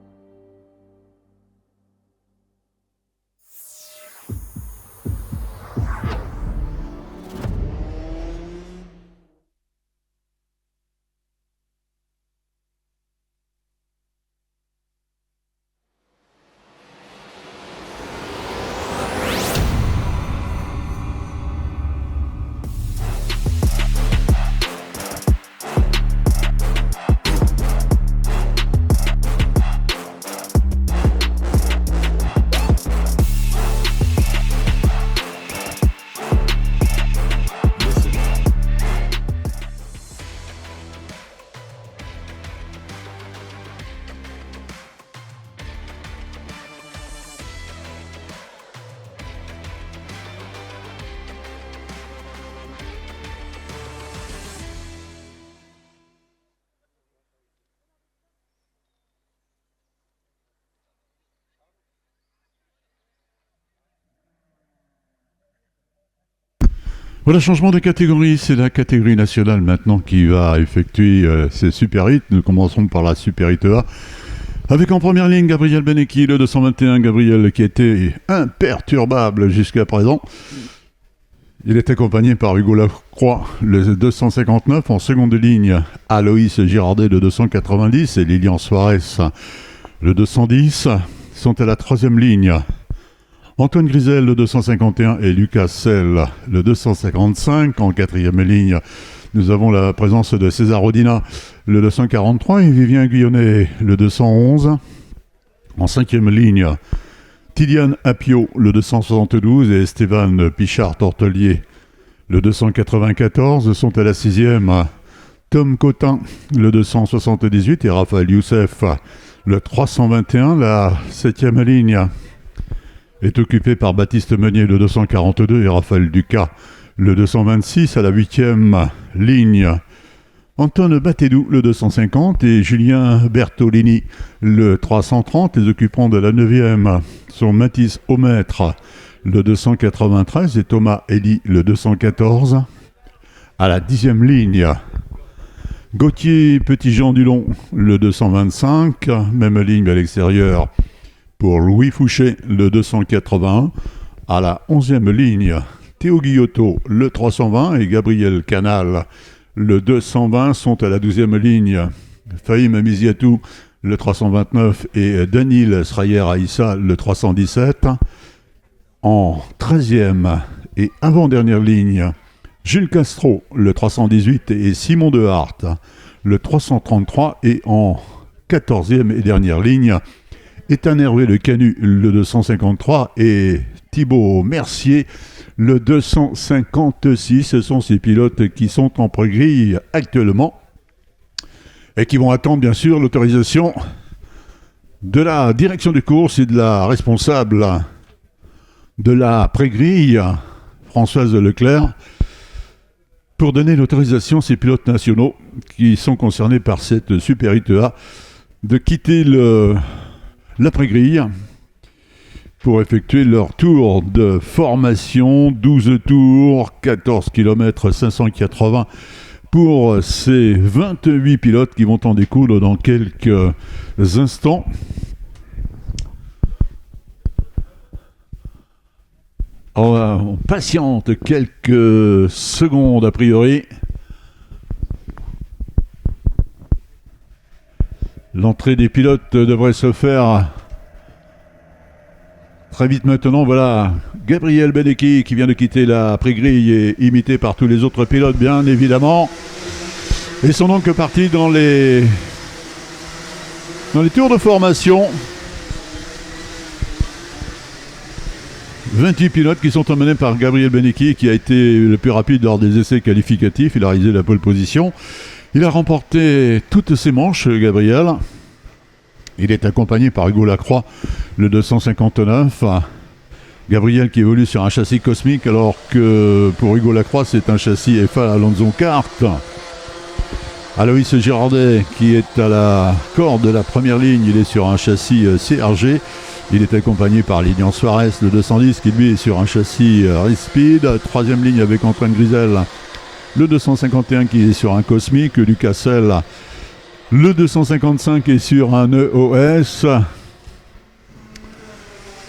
A: Voilà, changement de catégorie, c'est la catégorie nationale maintenant qui va effectuer ses super hits. Nous commencerons par la super hit A. Avec en première ligne Gabriel Benecchi, le 221, Gabriel qui était imperturbable jusqu'à présent. Il est accompagné par Hugo Lacroix, le 259. En seconde ligne, Aloïs Girardet, le 290, et Lilian Suarez, le 210. Sont à la troisième ligne Antoine Grisel, le 251, et Lucas Selle, le 255. En quatrième ligne, nous avons la présence de César Rodina, le 243, et Vivien Guyonnet, le 211. En cinquième ligne, Tidiane Apio, le 272, et Esteban Pichard-Tortelier, le 294. Sont à la sixième Tom Cotin, le 278, et Raphaël Youssef, le 321. La septième ligne est occupée par Baptiste Meunier, le 242, et Raphaël Ducas, le 226. À la huitième ligne, Antoine Batédou, le 250, et Julien Bertolini, le 330. Les occupants de la 9e sont Mathis Aumêtre, le 293, et Thomas Elie, le 214. À la 10e ligne, Gauthier Petit-Jean Dulon, le 225. Même ligne à l'extérieur pour Louis Fouché, le 281. À la 11e ligne, Théo Guillotot, le 320, et Gabriel Canal, le 220. Sont à la 12e ligne Fahim Amiziatou, le 329, et Danil Srayer Aïssa, le 317. En 13e et avant-dernière ligne, Jules Castro, le 318, et Simon Dehart, le 333. Et en 14e et dernière ligne, Ethan Hervé Le Canu, le 253, et Thibaut Mercier, le 256. Ce sont ces pilotes qui sont en pré-grille actuellement et qui vont attendre bien sûr l'autorisation de la direction de course et de la responsable de la pré-grille, Françoise Leclerc, pour donner l'autorisation à ces pilotes nationaux qui sont concernés par cette Super Hit A de quitter l'après-grille pour effectuer leur tour de formation. 12 tours, 14 km 580 pour ces 28 pilotes qui vont en découdre dans quelques instants. On patiente quelques secondes a priori. L'entrée des pilotes devrait se faire très vite maintenant. Voilà, Gabriel Benecchi qui vient de quitter la pré-grille et imité par tous les autres pilotes, bien évidemment. Ils sont donc partis dans les tours de formation. 28 pilotes qui sont emmenés par Gabriel Benecchi, qui a été le plus rapide lors des essais qualificatifs. Il a réalisé la pole position. Il a remporté toutes ses manches, Gabriel. Il est accompagné par Hugo Lacroix, le 259. Gabriel qui évolue sur un châssis cosmique, alors que pour Hugo Lacroix, c'est un châssis FA Alonso Kart. Aloïs Girardet qui est à la corde de la première ligne, il est sur un châssis CRG. Il est accompagné par Lilian Suarez, le 210, qui lui est sur un châssis Race Speed. Troisième ligne avec Antoine Grisel, le 251 qui est sur un Cosmic. Lucas Selle, le 255 est sur un EOS.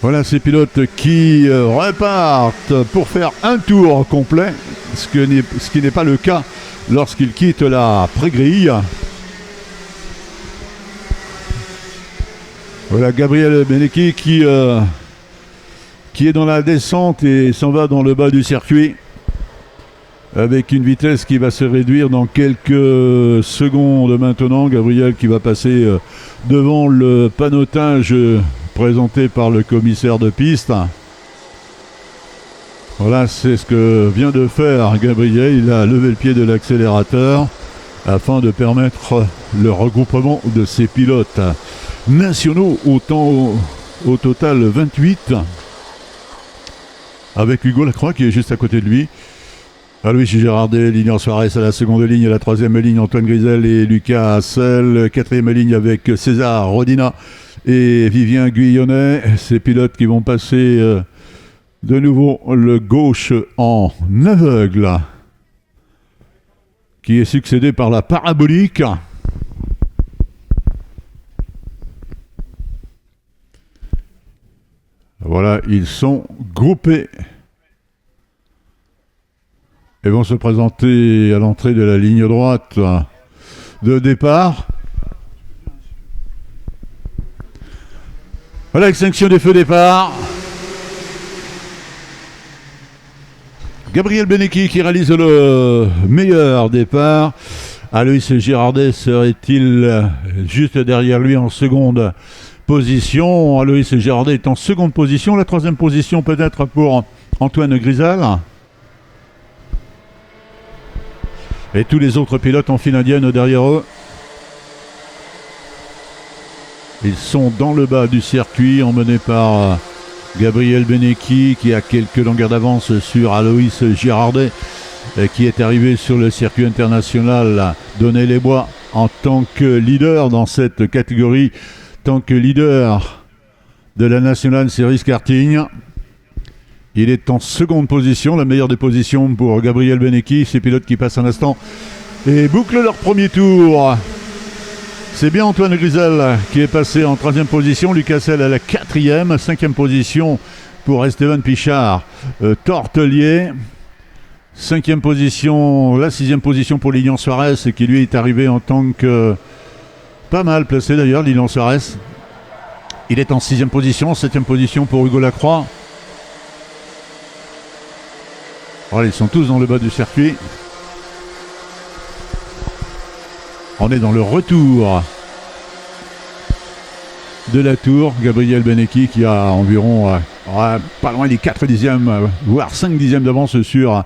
A: Voilà ces pilotes qui repartent pour faire un tour complet, ce qui n'est pas le cas lorsqu'ils quittent la pré-grille. Voilà Gabriel Benecchi qui est dans la descente et s'en va dans le bas du circuit avec une vitesse qui va se réduire dans quelques secondes maintenant. Gabriel qui va passer devant le panneautage présenté par le commissaire de piste. Voilà, c'est ce que vient de faire Gabriel. Il a levé le pied de l'accélérateur afin de permettre le regroupement de ses pilotes nationaux, au total 28, avec Hugo Lacroix qui est juste à côté de lui. Aloïs Girardet, Lilian Suarez à la seconde ligne, à la troisième ligne Antoine Grisel et Lucas Selle, quatrième ligne avec César Rodina et Vivien Guyonnet. Ces pilotes qui vont passer De nouveau, le gauche en aveugle, qui est succédé par la parabolique. Voilà, ils sont groupés et vont se présenter à l'entrée de la ligne droite de départ. Voilà, extinction des feux départ. Gabriel Benecchi qui réalise le meilleur départ. Aloïs Girardet serait-il juste derrière lui en seconde position? Aloïs Girardet est en seconde position. La troisième position peut-être pour Antoine Grisel. Et tous les autres pilotes en file indienne derrière eux. Ils sont dans le bas du circuit, emmenés par Gabriel Benecchi qui a quelques longueurs d'avance sur Aloïs Girardet qui est arrivé sur le circuit international Donnay-les-Bois en tant que leader dans cette catégorie, tant que leader de la National Series Karting. Il est en seconde position, la meilleure des positions pour Gabriel Benecchi, ces pilotes qui passent un instant et bouclent leur premier tour. C'est bien Antoine Grisel qui est passé en troisième position, Lucas Selle à la quatrième, cinquième position pour Esteban Pichard Tortelier. Cinquième position, la sixième position pour Lilian Suarez qui lui est arrivé en tant que pas mal placé d'ailleurs, Lilian Suarez. Il est en sixième position, septième position pour Hugo Lacroix. Voilà, ils sont tous dans le bas du circuit. On est dans le retour de la tour. Gabriel Benecchi qui a environ pas loin des 4 dixièmes, voire 5 dixièmes d'avance sur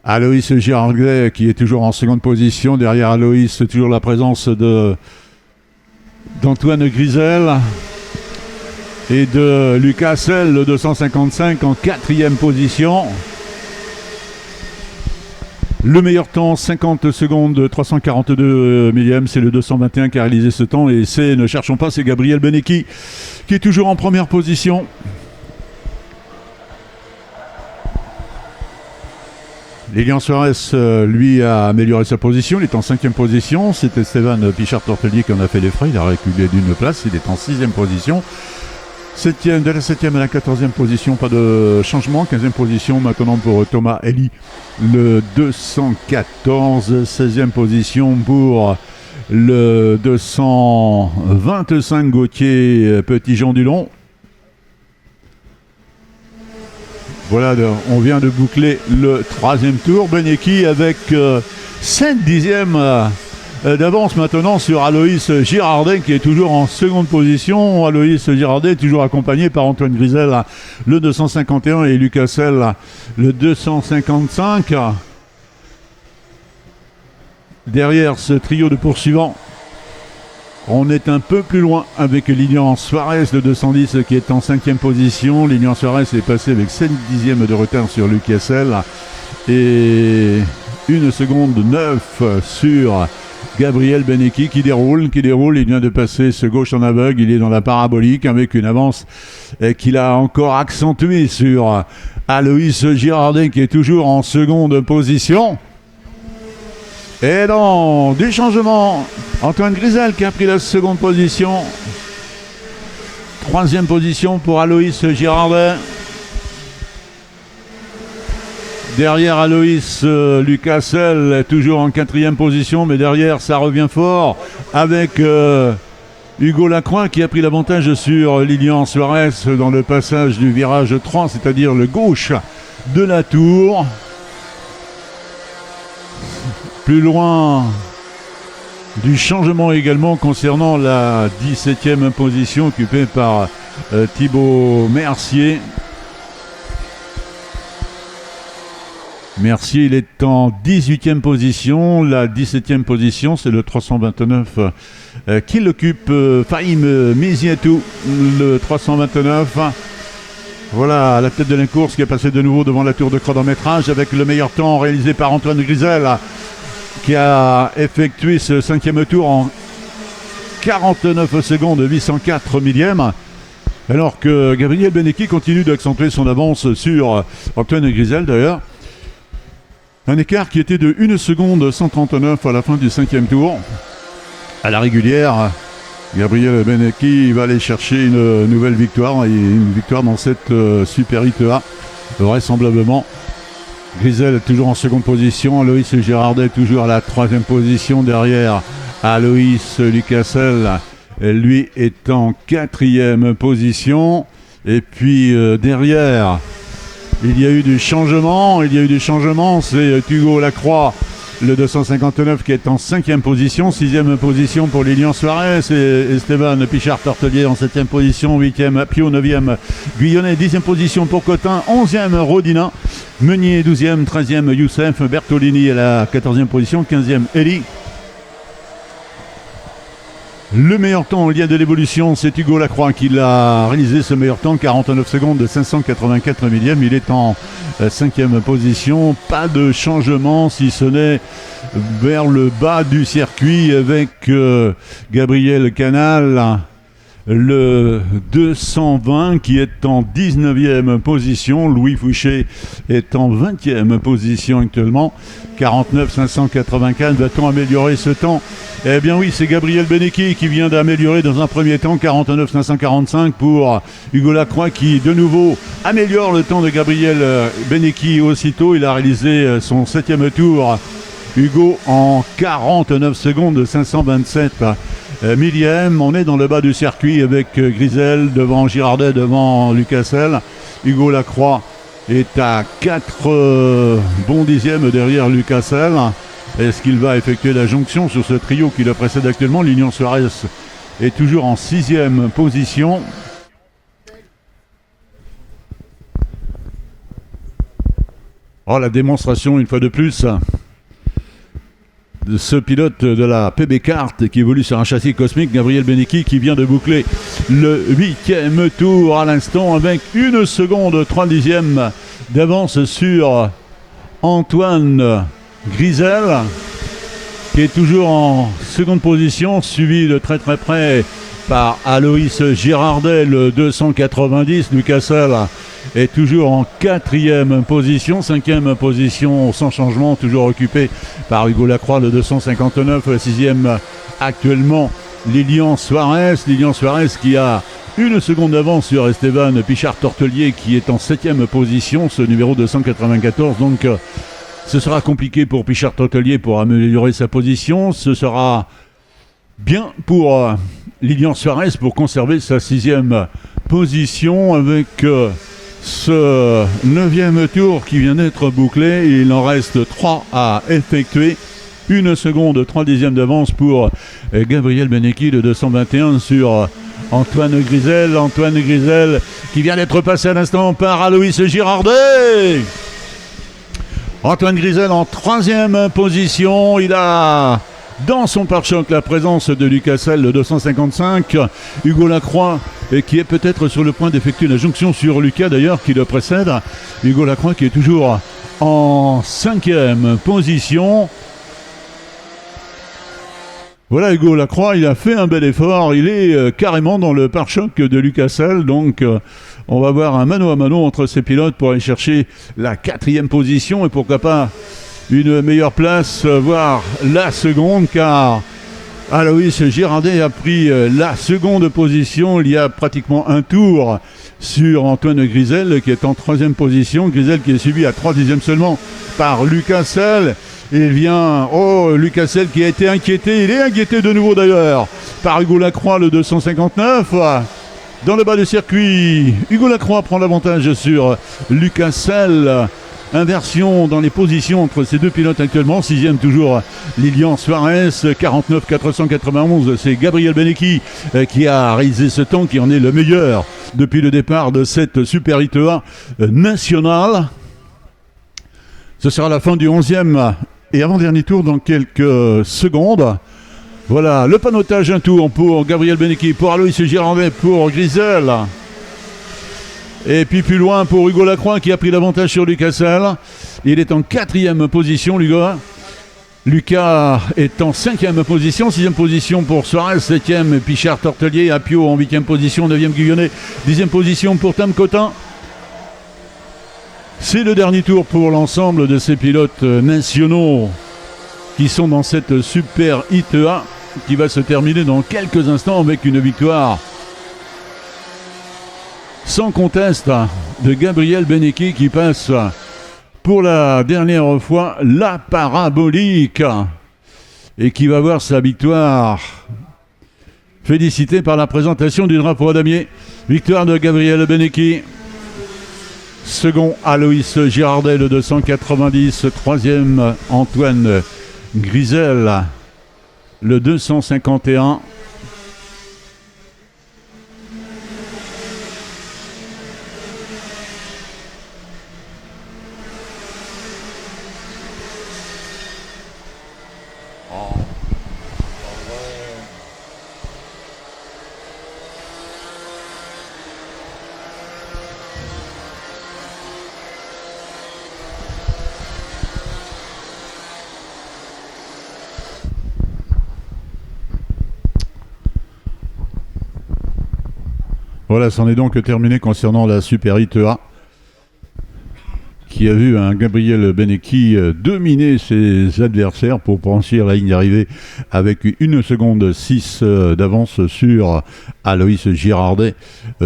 A: Aloïs Girardet qui est toujours en seconde position. Derrière Aloïs, toujours la présence d'Antoine Grisel et de Lucas Selle, le 255 en quatrième position. Le meilleur temps, 50 secondes, 342 millièmes, c'est le 221 qui a réalisé ce temps. Et c'est, ne cherchons pas, c'est Gabriel Benecchi qui est toujours en première position. Lilian Suarez, lui, a amélioré sa position. Il est en cinquième position. C'était Esteban Pichard Tortelier qui en a fait les frais. Il a reculé d'une place. Il est en sixième position. De la 7e à la 14e position, pas de changement. 15e position maintenant pour Thomas Elie, le 214. 16e position pour le 225 Gauthier Petit-Jean Dulon. Voilà, on vient de boucler le troisième tour. Benecchi avec 5 dixièmes d'avance maintenant sur Aloïs Girardet qui est toujours en seconde position. Aloïs Girardet toujours accompagné par Antoine Grisel, le 251 et Lucas Selle, le 255. Derrière ce trio de poursuivants, on est un peu plus loin avec Lilian Suarez, le 210 qui est en cinquième position. Lilian Suarez est passé avec 7 dixièmes de retard sur Lucas Selle et 1 seconde 9 sur Gabriel Benecchi qui déroule, il vient de passer ce gauche en aveugle, il est dans la parabolique avec une avance qu'il a encore accentuée sur Aloïs Girardet qui est toujours en seconde position. Et dans du changement, Antoine Grisel qui a pris la seconde position. Troisième position pour Aloïs Girardet. Derrière Aloïs, Lucas Selle toujours en quatrième position, mais derrière ça revient fort avec Hugo Lacroix qui a pris l'avantage sur Lilian Suarez dans le passage du virage 3, c'est-à-dire le gauche de la tour. Plus loin du changement également concernant la 17e position occupée par Thibaut Mercier. Mercier, il est en 18e position. La 17e position, c'est le 329 qui l'occupe. Fahim Miziatou, le 329. Voilà, à la tête de la course qui est passé de nouveau devant la tour de chronométrage avec le meilleur temps réalisé par Antoine Grisel qui a effectué ce cinquième tour en 49 secondes 804 millièmes. Alors que Gabriel Benecchi continue d'accentuer son avance sur Antoine Grisel d'ailleurs. Un écart qui était de 1 seconde 139 à la fin du 5e tour. À la régulière, Gabriel Benecchi va aller chercher une nouvelle victoire, et une victoire dans cette Super Hit A, vraisemblablement. Grisel toujours en seconde position, Aloïs Girardet toujours à la 3e position derrière Aloïs Lucasel, lui est en 4e position. Et puis derrière, il y a eu du changement, c'est Hugo Lacroix, le 259 qui est en 5e position, 6e position pour Lilian Suarez et Esteban Pichard-Tortelier en 7e position, 8e Pio, 9e Guyonnet, 10e position pour Cotin, 11e Rodina, Meunier 12e, 13e Youssef, Bertolini à la 14e position, 15e Eli. Le meilleur temps, il y a de l'évolution, c'est Hugo Lacroix qui l'a réalisé, ce meilleur temps, 49 secondes de 584 millième. Il est en 5e position, pas de changement si ce n'est vers le bas du circuit avec Gabriel Canal, le 220 qui est en 19e position. Louis Fouché est en 20e position actuellement, 49 584. Va-t-on améliorer ce temps? Eh bien oui, c'est Gabriel Benecchi qui vient d'améliorer dans un premier temps, 49 545 pour Hugo Lacroix qui de nouveau améliore le temps de Gabriel Benecchi aussitôt. Il a réalisé son 7e tour, Hugo, en 49 secondes de 527 millième. On est dans le bas du circuit avec Grisel devant Girardet, devant Lucasel. Hugo Lacroix est à 4 bons dixièmes derrière Lucasel. Est-ce qu'il va effectuer la jonction sur ce trio qui le précède actuellement? Lilian Suarez est toujours en 6e position. Oh, la démonstration une fois de plus de ce pilote de la PB Kart qui évolue sur un châssis cosmique, Gabriel Benecchi, qui vient de boucler le 8e tour à l'instant avec 1 seconde 3 dixièmes d'avance sur Antoine Grisel, qui est toujours en seconde position, suivi de très très près par Aloïs Girardet, le 290. Lucasel est toujours en 4e position, 5e position sans changement, toujours occupé par Hugo Lacroix, le 259, 6e actuellement Lilian Suarez qui a 1 seconde d'avance sur Esteban Pichard-Tortelier qui est en 7e position, ce numéro 294. Donc ce sera compliqué pour Pichard-Tortelier pour améliorer sa position. Ce sera bien pour Lilian Suarez pour conserver sa 6e position avec ce 9e tour qui vient d'être bouclé. Il en reste 3 à effectuer. 1 seconde 3 dixièmes d'avance pour Gabriel Benecchi, le 221 sur Antoine Grisel. Antoine Grisel qui vient d'être passé à l'instant par Aloïs Girardet. Antoine Grisel en 3e position. Il a dans son pare-choc la présence de Lucasel, le 255. Hugo Lacroix qui est peut-être sur le point d'effectuer la jonction sur Lucas d'ailleurs qui le précède. Hugo Lacroix qui est toujours en 5e position. Voilà, Hugo Lacroix, il a fait un bel effort. Il est carrément dans le pare-choc de Lucasel. Donc on va voir un mano à mano entre ces pilotes pour aller chercher la 4e position et pourquoi pas une meilleure place, voire la seconde, car Aloïs Girardet a pris la seconde position il y a pratiquement un tour sur Antoine Grisel qui est en 3e position. Grisel qui est suivi à 3 dixièmes seulement par Lucasel. Il vient, Lucasel qui a été inquiété, il est inquiété de nouveau d'ailleurs par Hugo Lacroix, le 259. Dans le bas du circuit, Hugo Lacroix prend l'avantage sur Lucasel. Inversion dans les positions entre ces deux pilotes actuellement. 6e toujours Lilian Suarez, 49 491. C'est Gabriel Benecchi qui a réalisé ce temps, qui en est le meilleur depuis le départ de cette Super Hit A nationale. Ce sera la fin du 11e et avant-dernier tour dans quelques secondes. Voilà, le panotage, un tour pour Gabriel Benecchi, pour Aloïs Girardet, pour Grisel. Et puis plus loin pour Hugo Lacroix qui a pris l'avantage sur Lucasel. Il est en 4e position, Hugo. Lucas est en 5e position, 6e position pour Suarez, 7e Pichard Tortelier, Apio en 8e position, 9e Guyonnet, 10e position pour Tom Cotin. C'est le dernier tour pour l'ensemble de ces pilotes nationaux qui sont dans cette super ITA qui va se terminer dans quelques instants avec une victoire sans conteste de Gabriel Benecchi qui passe pour la dernière fois la parabolique et qui va voir sa victoire félicité par la présentation du drapeau à damier. Victoire de Gabriel Benecchi. Second, Aloïs Girardet, le 290. Troisième, Antoine Grisel, le 251. Voilà, c'en est donc terminé concernant la Super ITA qui a vu un Gabriel Benecchi dominer ses adversaires pour franchir la ligne d'arrivée avec 1 seconde 6 d'avance sur Aloïs Girardet,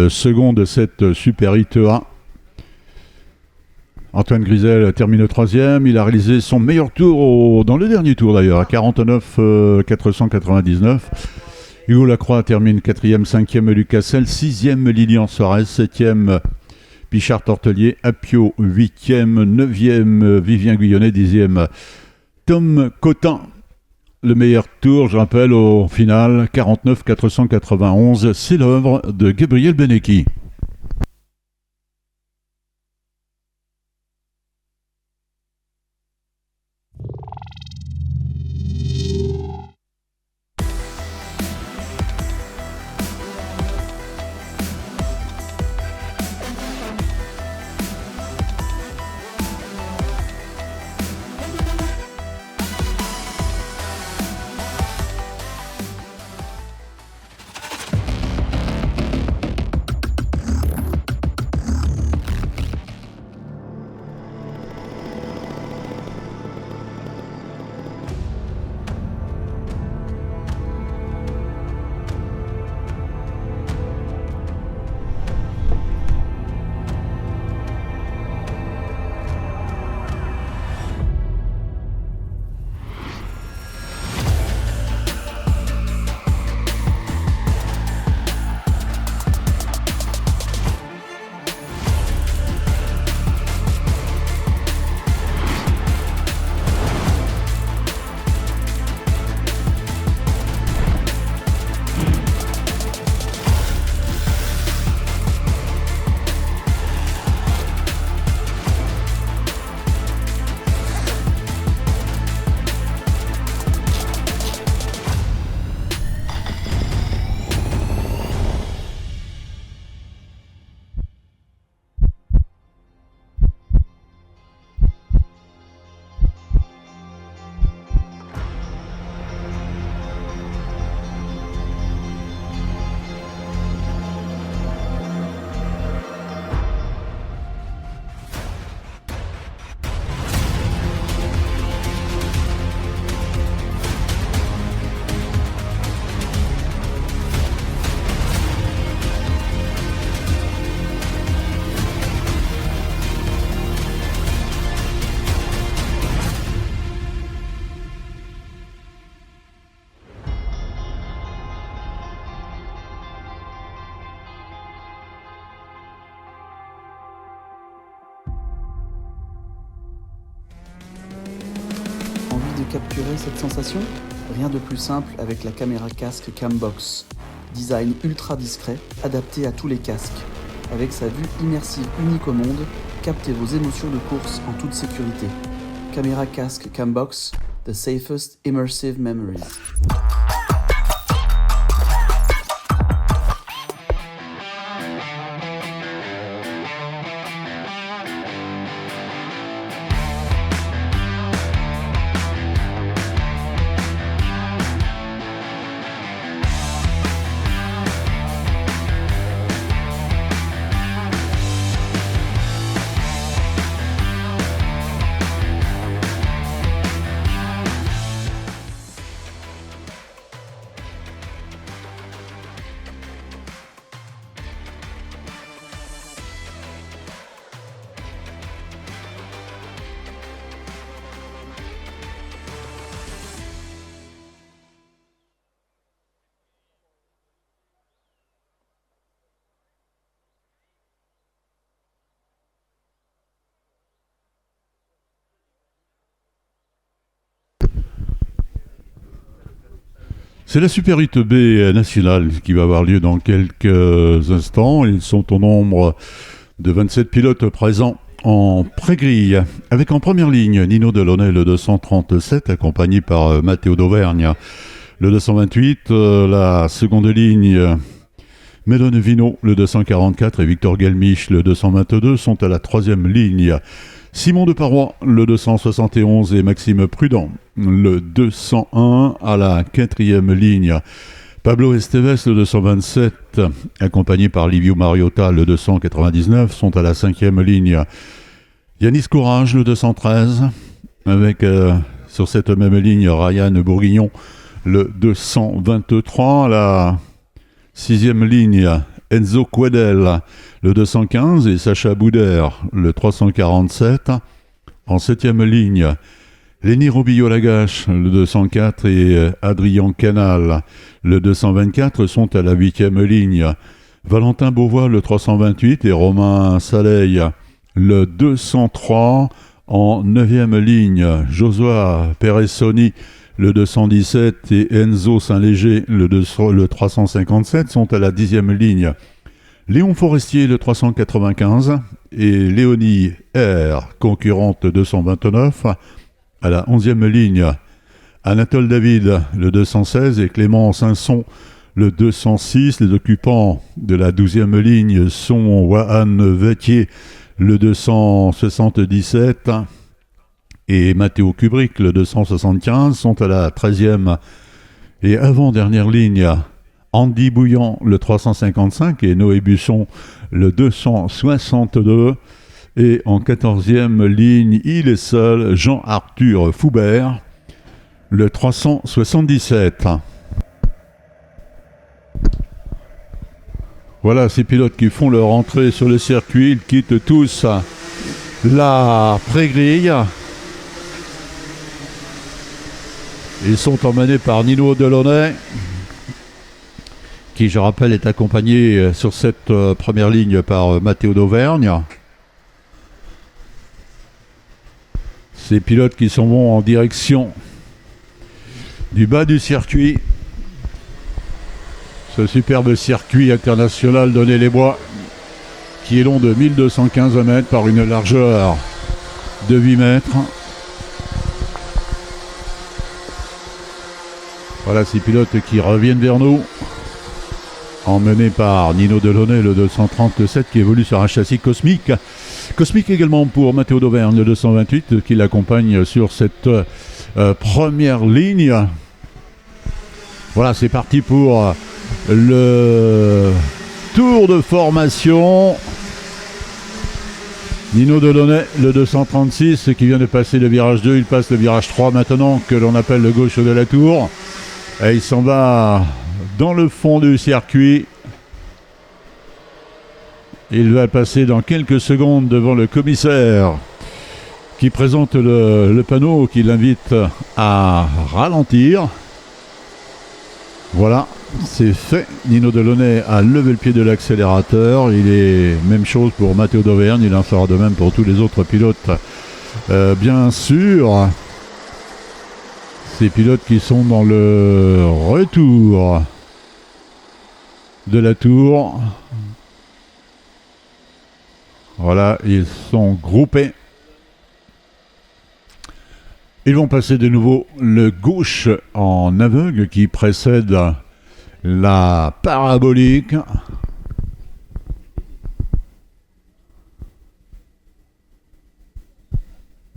A: second de cette Super ITA. Antoine Grisel termine 3e, il a réalisé son meilleur tour dans le dernier tour d'ailleurs, à 49 499. Hugo Lacroix termine 4e, 5e Lucas Selle, 6e Lilian Suarez, 7e Pichard Tortelier, Apio 8e, 9e Vivien Guyonnet, 10e Tom Cotin. Le meilleur tour, je rappelle, au final, 49 491, c'est l'œuvre de Gabriel Benecchi.
B: De capturer cette sensation? Rien de plus simple avec la caméra casque Cambox. Design ultra discret, adapté à tous les casques. Avec sa vue immersive unique au monde, captez vos émotions de course en toute sécurité. Caméra casque Cambox, the safest immersive memories.
A: C'est la Super 8 B nationale qui va avoir lieu dans quelques instants. Ils sont au nombre de 27 pilotes présents en pré-grille, avec en première ligne Nino Delaunay, le 237, accompagné par Matteo d'Auvergne, le 228. La seconde ligne, Melone Vino, le 244, et Victor Gelmich, le 222, sont à la troisième ligne. Simon de Parois, le 271, et Maxime Prudent, le 201, à la quatrième ligne. Pablo Esteves, le 227, accompagné par Livio Mariota, le 299, sont à la cinquième ligne. Yanis Courage, le 213, avec sur cette même ligne Ryan Bourguignon, le 223, à la sixième ligne. Enzo Quedel, le 215, et Sacha Boudère, le 347. En septième ligne, Lenny Robillo-Lagache, le 204, et Adrien Canal, le 224, sont à la huitième ligne. Valentin Beauvois, le 328, et Romain Saleil, le 203. En neuvième ligne, Joshua Peressoni, le 217, et Enzo Saint-Léger, le 357, sont à la dixième ligne. Léon Forestier, le 395, et Léonie R, concurrente 229, à la onzième ligne. Anatole David, le 216, et Clément Sanson, le 206. Les occupants de la douzième ligne sont Wahan Vettier, le 277, et Mathéo Kubrick, le 275, sont à la 13e et avant-dernière ligne. Andy Bouillant, le 355, et Noé Busson, le 262. Et en 14e ligne, il est seul, Jean-Arthur Foubert, le 377. Voilà ces pilotes qui font leur entrée sur le circuit. Ils quittent tous la pré-grille. Ils sont emmenés par Nino Delaunay, qui, je rappelle, est accompagné sur cette première ligne par Matteo d'Auvergne. Ces pilotes qui s'en vont en direction du bas du circuit. Ce superbe circuit international d'Onnay-les-Bois, qui est long de 1215 mètres par une largeur de 8 mètres. Voilà ces pilotes qui reviennent vers nous, emmenés par Nino Delaunay, le 237, qui évolue sur un châssis cosmique. Cosmique également pour Matteo d'Auvergne, le 228, qui l'accompagne sur cette première ligne. Voilà, c'est parti pour le tour de formation. Nino Delaunay, le 236, qui vient de passer le virage 2, il passe le virage 3 maintenant, que l'on appelle le gauche de la tour. Et il s'en va dans le fond du circuit. Il va passer dans quelques secondes devant le commissaire qui présente le panneau qui l'invite à ralentir. Voilà, c'est fait. Nino Delaunay a levé le pied de l'accélérateur. Il est même chose pour Matteo d'Auvergne. Il en fera de même pour tous les autres pilotes. Bien sûr, ces pilotes qui sont dans le retour de la tour. Voilà, ils sont groupés. Ils vont passer de nouveau le gauche en aveugle qui précède la parabolique.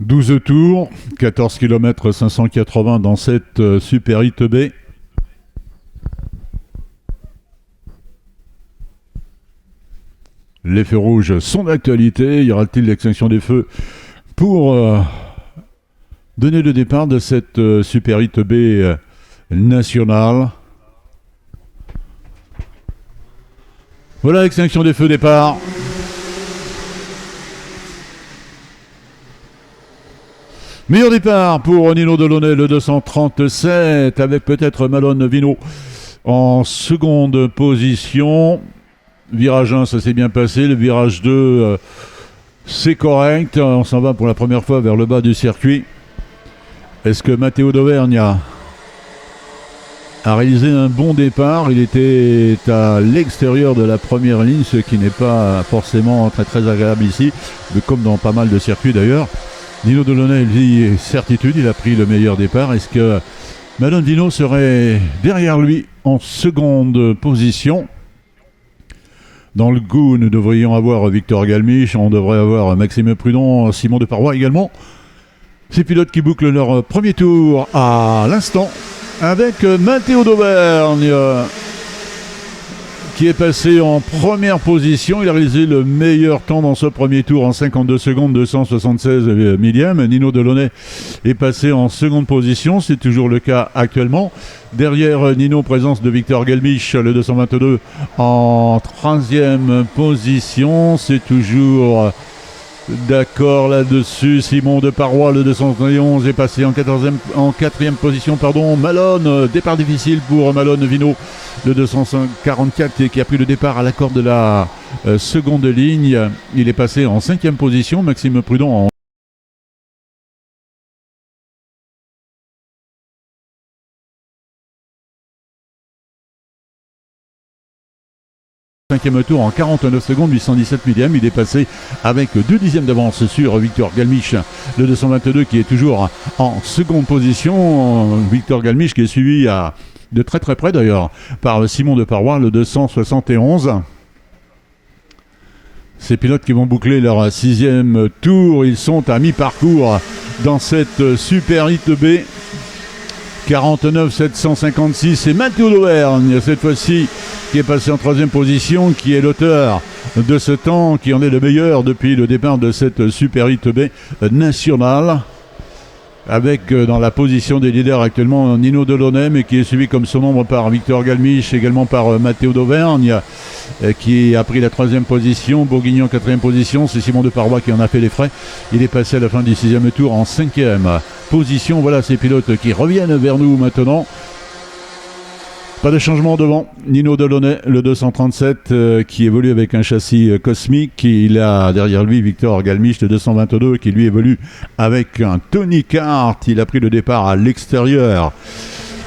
A: « 12 tours, 14 km 580 dans cette Super 8 B. Les feux rouges sont d'actualité. Y aura-t-il l'extinction des feux pour donner le départ de cette Super 8 B nationale? Voilà, extinction des feux, départ. Meilleur départ pour Nino Delaunay, le 237, avec peut-être Melone Vino en seconde position. Virage 1, ça s'est bien passé. Le virage 2, c'est correct. On s'en va pour la première fois vers le bas du circuit. Est-ce que Matteo d'Auvergne a réalisé un bon départ. Il était à l'extérieur de la première ligne, ce qui n'est pas forcément très très agréable ici, mais comme dans pas mal de circuits d'ailleurs. Nino Delaunay, lui, certitude, il a pris le meilleur départ. Est-ce que Malone Vino serait derrière lui en seconde position? Dans le coup, nous devrions avoir Victor Galmiche, on devrait avoir Maxime Prudhomme, Simon Deparoy également. Ces pilotes qui bouclent leur premier tour à l'instant avec Matteo d'Auvergne qui est passé en première position. Il a réalisé le meilleur temps dans ce premier tour en 52 secondes 276 millièmes. Nino Delaunay est passé en seconde position, c'est toujours le cas actuellement. Derrière Nino, présence de Victor Galmiche, le 222 en troisième position. C'est toujours d'accord là-dessus. Simon Deparoy, le 211, est passé en quatrième position. Malone, départ difficile pour Malone Vino, le 244, qui a pris le départ à l'accord de la seconde ligne. Il est passé en cinquième position. Maxime Prudhomme en cinquième tour en 49 secondes 817 millièmes. Il est passé avec 2 dixièmes d'avance sur Victor Galmiche, le 222, qui est toujours en seconde position. Victor Galmiche qui est suivi de très très près d'ailleurs par Simon Deparoy, le 271. Ces pilotes qui vont boucler leur sixième tour, ils sont à mi-parcours dans cette Super Hit B. 49 756, et Matteo d'Auvergne cette fois-ci qui est passé en troisième position, qui est l'auteur de ce temps, qui en est le meilleur depuis le départ de cette Super Hit B nationale, avec dans la position des leaders actuellement Nino Delaunay, mais qui est suivi comme son nombre par Victor Galmiche, également par Matteo d'Auvergne qui a pris la troisième position. Bourguignon quatrième position, c'est Simon Deparoy qui en a fait les frais. Il est passé à la fin du sixième tour en cinquième position. Voilà ces pilotes qui reviennent vers nous maintenant. Pas de changement devant. Nino Delaunay, le 237, qui évolue avec un châssis cosmique. Il a derrière lui Victor Galmiche, le 222, qui lui évolue avec un Tony Kart. Il a pris le départ à l'extérieur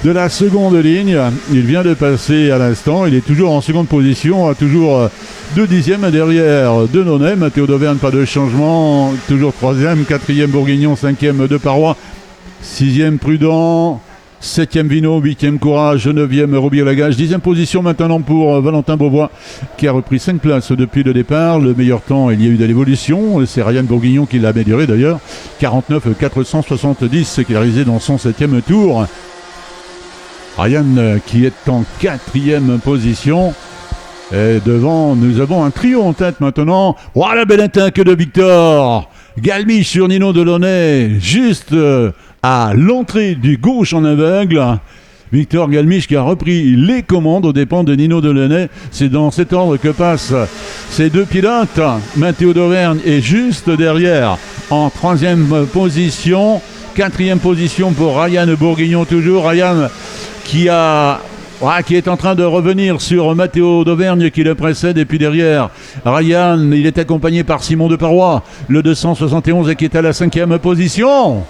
A: de la seconde ligne. Il vient de passer à l'instant. Il est toujours en seconde position, à toujours 2 dixièmes derrière Delaunay. Matteo d'Auvergne, pas de changement. Toujours troisième, quatrième Bourguignon, cinquième Deparoy, sixième Prudhomme, 7e Vino, 8e Courage, 9e Robillot-Lagage, 10e position maintenant pour Valentin Beauvois qui a repris 5 places depuis le départ. Le meilleur temps, il y a eu de l'évolution, c'est Ryan Bourguignon qui l'a amélioré d'ailleurs, 49 470 qu'il a réalisé dans son 7e tour. Ryan qui est en 4e position. Et devant, nous avons un trio en tête maintenant. Voilà la belle attaque de Victor Galmiche sur Nino Delaunay, juste à l'entrée du gauche en aveugle. Victor Galmiche qui a repris les commandes aux dépens de Nino Delaunay. C'est dans cet ordre que passent ces deux pilotes. Matteo d'Auvergne est juste derrière en 3e position. 4e position pour Ryan Bourguignon toujours. Ryan qui est en train de revenir sur Matteo d'Auvergne qui le précède, et puis derrière Ryan, il est accompagné par Simon Deparoy, le 271, qui est à la 5e position.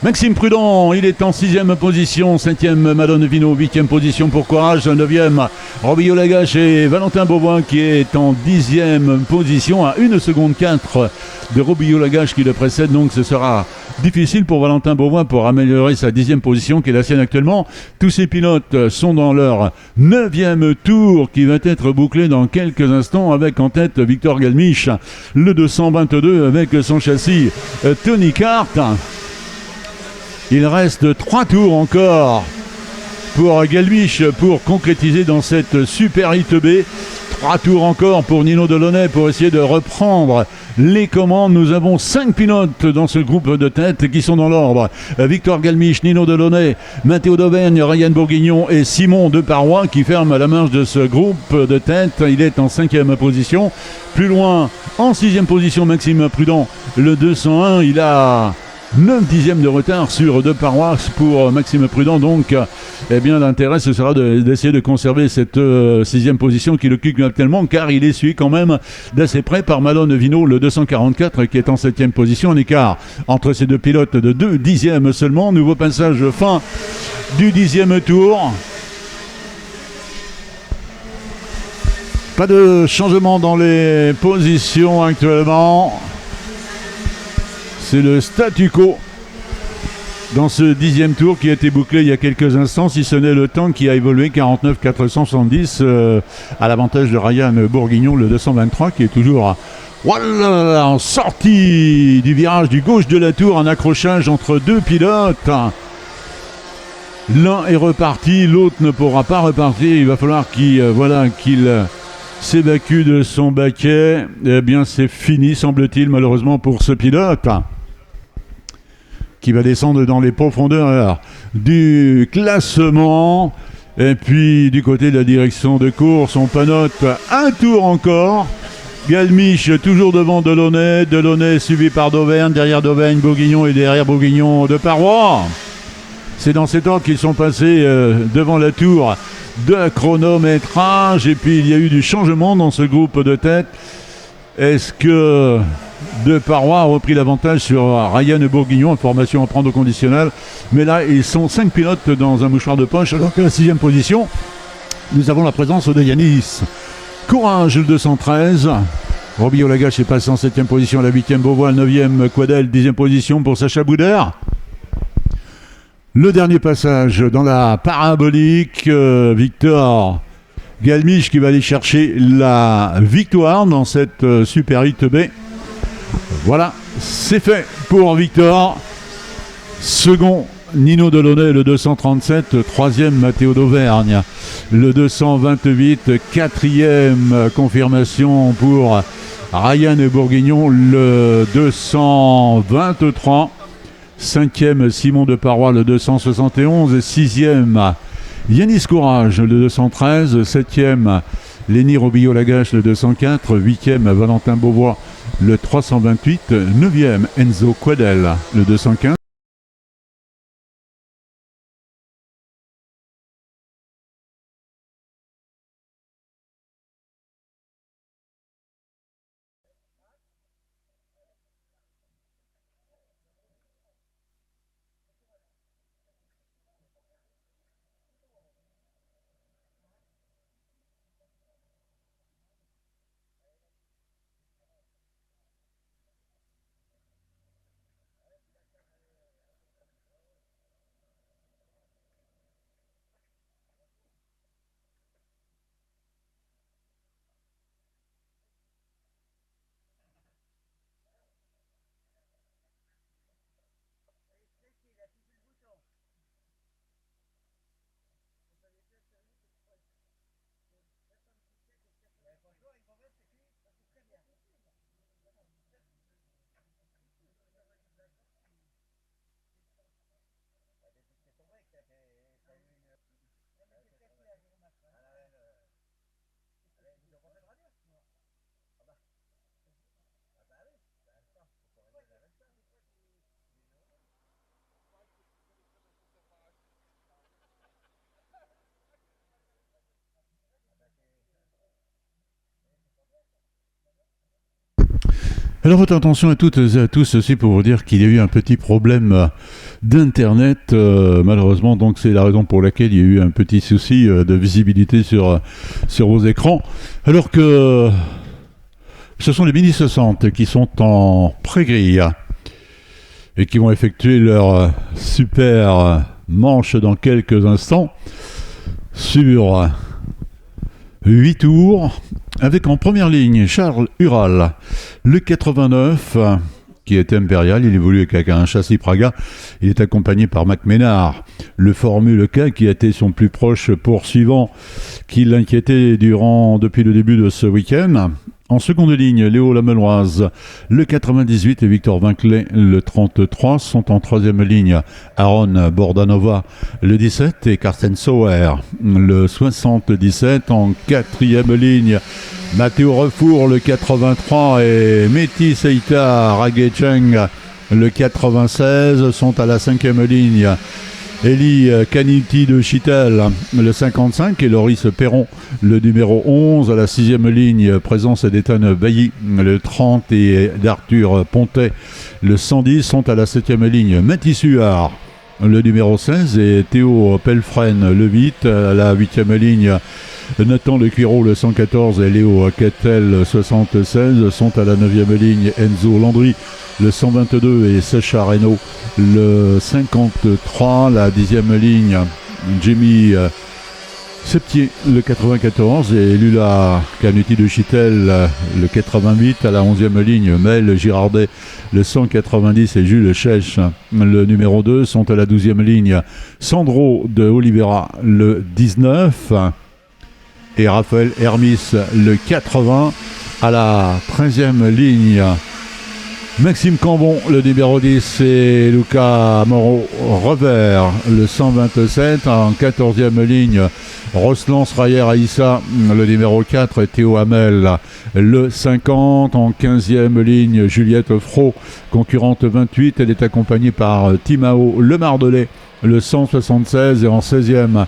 A: Maxime Prudhomme, il est en 6e position, 7e Malone Vino, 8e position pour Courage, 9e Robillot-Lagage et Valentin Beauvois qui est en 10e position à 1 seconde 4 de Robillot-Lagage qui le précède, donc ce sera difficile pour Valentin Beauvois pour améliorer sa 10e position qui est la sienne actuellement. Tous ces pilotes sont dans leur 9e tour qui va être bouclé dans quelques instants avec en tête Victor Galmiche, le 222 avec son châssis Tony Kart. Il reste 3 tours encore pour Galmiche pour concrétiser dans cette Super Hit B. 3 tours encore pour Nino Delaunay pour essayer de reprendre les commandes. Nous avons 5 pilotes dans ce groupe de tête qui sont dans l'ordre. Victor Galmiche, Nino Delaunay, Matteo d'Auvergne, Ryan Bourguignon et Simon Deparoy qui ferment la marche de ce groupe de tête. Il est en 5e position. Plus loin, en 6e position, Maxime Prudhomme, le 201. Il a 9 dixièmes de retard sur Deparoy pour Maxime Prudhomme, donc l'intérêt ce sera d'essayer de conserver cette 6e position qu'il occupe actuellement, car il est suivi quand même d'assez près par Malone Vino, le 244 qui est en 7e position, un écart entre ces deux pilotes de 2 dixièmes seulement. Nouveau passage fin du 10e tour. Pas de changement dans les positions actuellement. C'est le statu quo dans ce 10e tour qui a été bouclé il y a quelques instants, si ce n'est le temps qui a évolué, 49,470 à l'avantage de Ryan Bourguignon, le 223, qui est toujours voilà, en sortie du virage du gauche de la tour, en accrochage entre deux pilotes. L'un est reparti, l'autre ne pourra pas repartir. Il va falloir qu'il s'évacue de son baquet. Eh bien, c'est fini, semble-t-il, malheureusement, pour ce pilote qui va descendre dans les profondeurs du classement. Et puis, du côté de la direction de course, on panote un tour encore. Galmiche toujours devant Delaunay. Delaunay suivi par Dauvergne. Derrière Dauvergne, Bourguignon et derrière Bourguignon de Parois. C'est dans cet ordre qu'ils sont passés devant la tour de chronométrage. Et puis, il y a eu du changement dans ce groupe de tête. Est-ce que De Parois a repris l'avantage sur Ryan Bourguignon, information à prendre au conditionnel? Mais là, ils sont 5 pilotes dans un mouchoir de poche. Alors que la 6e position, nous avons la présence de Yanis Courage, le 213. Robillot Lagache est passé en 7e position, la 8e Beauvois, 9e Quadel, 10e position pour Sacha Boudère. Le dernier passage dans la parabolique, Victor Galmiche qui va aller chercher la victoire dans cette Super 8 B. Voilà, c'est fait pour Victor. Second, Nino Delaunay, le 237. Troisième, Mathéo Dauvergne, le 228. Quatrième, confirmation pour Ryan Bourguignon, le 223. Cinquième, Simon de Parois, le 271. Sixième, Yanis Courage, le 213. Septième, Lenny Robillot-Lagache, le 204. Huitième, Valentin Beauvois, le 328. Neuvième, Enzo Quadel, le 215. Alors votre attention à toutes et à tous aussi pour vous dire qu'il y a eu un petit problème d'internet, malheureusement, donc c'est la raison pour laquelle il y a eu un petit souci de visibilité sur vos écrans, alors que ce sont les Mini 60 qui sont en pré-grille et qui vont effectuer leur super manche dans quelques instants sur 8 tours, avec en première ligne Charles Ural, le 89, qui est impérial. Il évolue avec un châssis Praga. Il est accompagné par Mac Ménard, le Formule K, qui a été son plus proche poursuivant, qui l'inquiétait depuis le début de ce week-end. En seconde ligne, Léo Lamelloise, le 98 et Victor Vinclay, le 33, sont en troisième ligne. Aaron Bordanova, le 17 et Carsten Sauer, le 77. En quatrième ligne, Mathéo Refour, le 83 et Mehdi Seita Ragecheng, le 96, sont à la cinquième ligne. Eli Caniti de Chitel, le 55, et Loris Perron, le numéro 11, à la sixième ligne. Présence d'Ethan Bailly, le 30, et d'Arthur Pontet, le 110, sont à la septième ligne. Mathis Huard, le numéro 16, et Théo Pelfren, le 8. À la 8e ligne, Nathan Le Cuiro, le 114, et Léo Kettel, 76. Sont à la 9e ligne Enzo Landry, le 122, et Sacha Reynaud, le 53. La 10e ligne, Jimmy Septier, le 94, et Lula Canuti de Chitel, le 88. À la 11e ligne, Mel Girardet, le 190, et Jules Chèche, le numéro 2. Sont à la 12e ligne Sandro de Oliveira, le 19, et Raphaël Hermis, le 80. À la 13e ligne, Maxime Cambon, le numéro 10, et Luca Moreau Revers, le 127. En 14e ligne, Roslan Srayer Aïssa, le numéro 4, et Théo Hamel, le 50. En 15e ligne, Juliette Fro, concurrente 28. Elle est accompagnée par Timao Le Mardelet, le 176. Et en 16e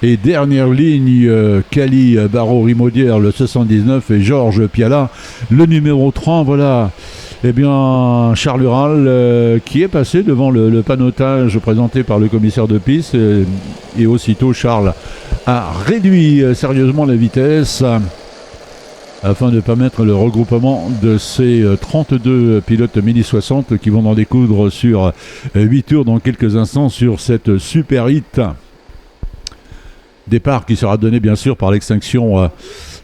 A: et dernière ligne, Cali Barreau-Rimaudière, le 79, et Georges Piala, le numéro 3. Voilà. Eh bien, Charles Ural qui est passé devant le panotage présenté par le commissaire de piste, et aussitôt Charles a réduit sérieusement la vitesse afin de permettre le regroupement de ces 32 pilotes Mini 60 qui vont en découdre sur 8 tours dans quelques instants sur cette super hit. Départ qui sera donné bien sûr par l'extinction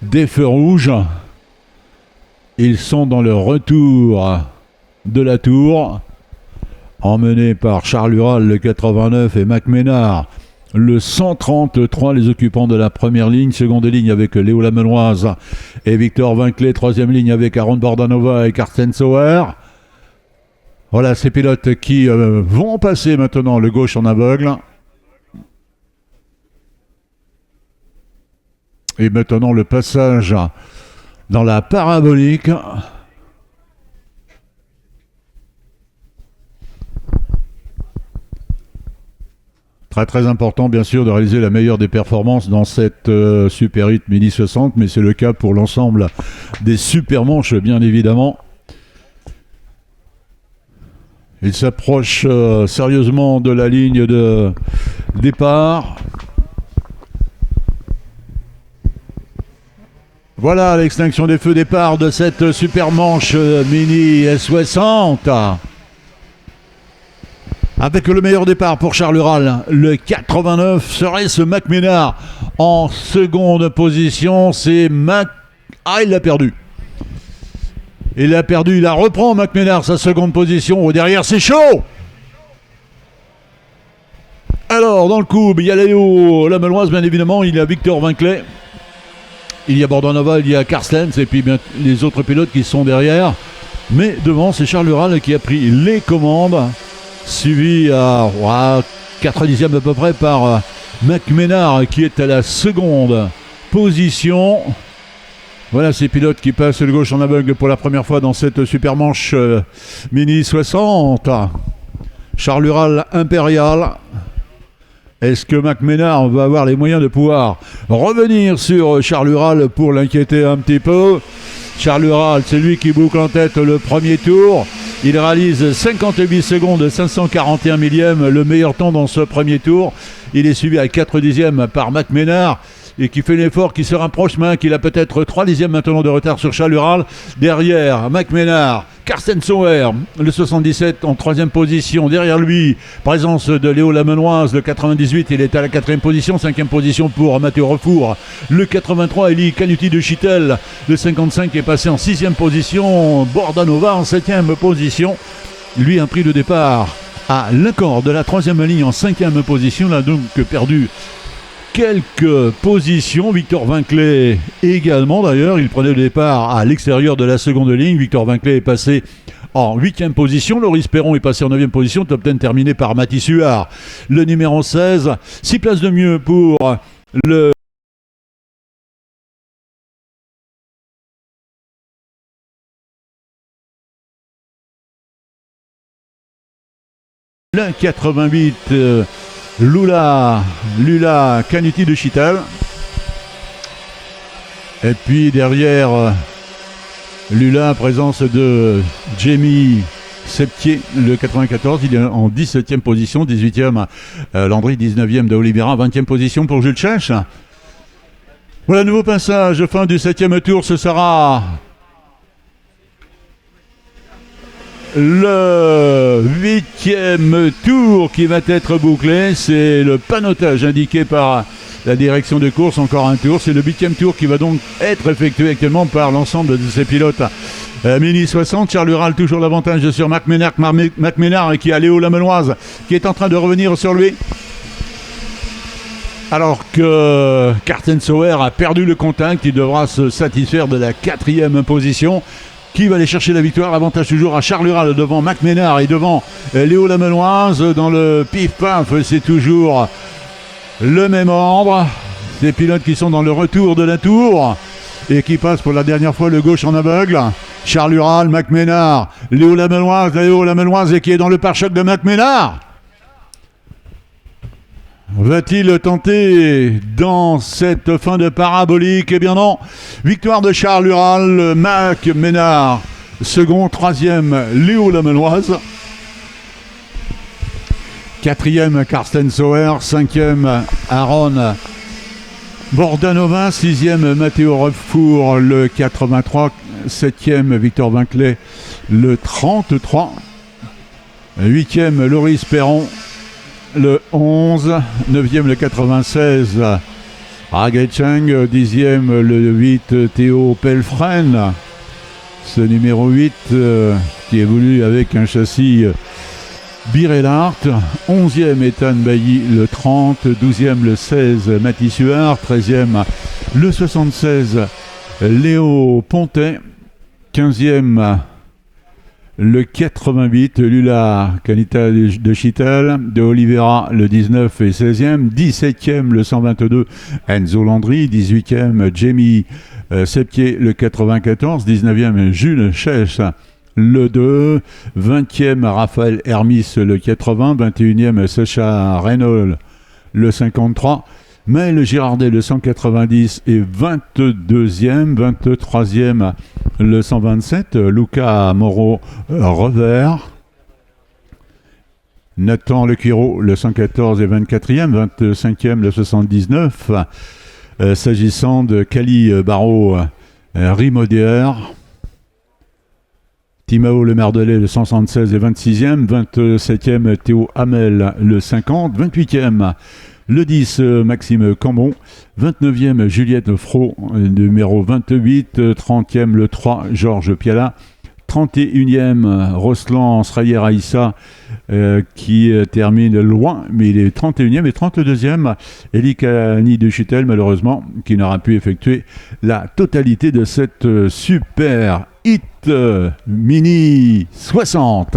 A: des feux rouges. Ils sont dans le retour de la tour, emmenés par Charles Ural, le 89, et Mac Ménard, le 133, les occupants de la première ligne. Seconde ligne avec Léo Lamenoise et Victor Vinclé. Troisième ligne avec Aaron Bordanova et Carsten Sauer. Voilà ces pilotes qui vont passer maintenant le gauche en aveugle. Et maintenant le passage dans la parabolique. Très très important bien sûr de réaliser la meilleure des performances dans cette Super Hit Mini 60, mais c'est le cas pour l'ensemble des super manches bien évidemment. Il s'approche sérieusement de la ligne de départ. Voilà l'extinction des feux départ de cette super manche Mini 60. Avec le meilleur départ pour Charles Ural, le 89, serait-ce Mac Ménard en seconde position. C'est Mac... Ah, il l'a perdu. Il l'a perdu, il la reprend Mac Ménard, sa seconde position. Derrière, c'est chaud. Alors, dans le coup, il y a Léo Lamenoise, bien évidemment, il y a Victor Vinclé. Il y a Bordanova, il y a Carstens, et puis bien les autres pilotes qui sont derrière. Mais devant, c'est Charles Ural qui a pris les commandes, suivi à 90e à peu près par Mac Ménard qui est à la seconde position. Voilà ces pilotes qui passent le gauche en aveugle pour la première fois dans cette super manche Mini 60. Charles Ural Impérial. Est-ce que Mac Ménard va avoir les moyens de pouvoir revenir sur Charles Ural pour l'inquiéter un petit peu? Charles Ural, c'est lui qui boucle en tête le premier tour. Il réalise 58 secondes 541 millièmes, le meilleur temps dans ce premier tour. Il est suivi à 4 dixièmes par Mac Ménard et qui fait l'effort, qui se rapproche, qu'il a peut-être 3 dixièmes maintenant de retard sur Charles Ural. Derrière, Mac Ménard, Carsten Sauer, le 77 en 3e position. Derrière lui, présence de Léo Lamenoise, le 98, il est à la 4e position. 5e position pour Mathieu Refour. Le 83, Eli Canuti de Chitel. Le 55 est passé en 6e position. Bordanova en 7e position. Lui a pris le départ à l'accord de la 3e ligne en 5e position. Il a donc perdu quelques positions. Victor Vinclé également d'ailleurs, il prenait le départ à l'extérieur de la seconde ligne. Victor Vinclé est passé en 8e position. Loris Perron est passé en 9e position. Top 10 terminé par Mathis Huard, le numéro 16. 6 places de mieux pour le le 88 Lula Canuti de Chital. Et puis derrière Lula, présence de Jamie Septier, le 94, il est en 17e position, 18e Landry, 19e de Oliveira, 20e position pour Jules Chèche. Voilà, nouveau passage, fin du 7e tour, ce sera le 8e tour qui va être bouclé. C'est le panotage indiqué par la direction de course, encore un tour. C'est le 8e tour qui va donc être effectué actuellement par l'ensemble de ces pilotes. Mini 60, Charles Ural toujours l'avantage sur Mac Ménard qui a Léo Lamelloise qui est en train de revenir sur lui. Alors que Carsten Sauer a perdu le contact, il devra se satisfaire de la 4e position. Qui va aller chercher la victoire? Avantage toujours à Charles Ural devant Mac Ménard et devant Léo Lamelloise. Dans le pif-paf, c'est toujours le même ordre. Ces pilotes qui sont dans le retour de la tour et qui passent pour la dernière fois le gauche en aveugle. Charles Ural, Mac Ménard, Léo Lamelloise et qui est dans le pare-choc de Mac Ménard. Va-t-il tenter dans cette fin de parabolique? Eh bien non. Victoire de Charles Ural, Mac Ménard, second, troisième, Léo Lamelloise. Quatrième, Carsten Sauer, cinquième, Aaron Bordanova, sixième, Matteo Ruffour, le 83, septième, Victor Vinclay, le 33, huitième, Loris Perron, le 11, 9e le 96, Ragai Cheng, 10e le 8, Théo Pelfren, ce numéro 8 qui évolue avec un châssis Birellart, 11e Ethan Bailly, le 30, 12e le 16, Mathis Huard, 13e le 76, Léo Pontet, 15e le 88, Lula Canita de Chital, de Oliveira, le 19 et 16e, 17e, le 122, Enzo Landry, 18e, Jamie Septier, le 94, 19e, Jules Chèche, le 2, 20e, Raphaël Hermis, le 80, 21e, Sacha Reynolds, le 53, Maël Girardet, le 190 et 22e, 23e, le 127, Luca Moreau, revers. Nathan Lequiro, le 114 et 24e, 25e, le 79. S'agissant de Cali Barreau, Rimaudière. Timao Le Merdelet, le 176 et 26e, 27e, Théo Hamel, le 50, 28e, le 10, Maxime Cambon, 29e, Juliette Fro, numéro 28, 30e, le 3, Georges Piala, 31e, Roslan Srayer Aïssa, qui termine loin, mais il est 31e et 32e, Eli Kani de Chutel, malheureusement, qui n'aura pu effectuer la totalité de cette super hit Mini 60.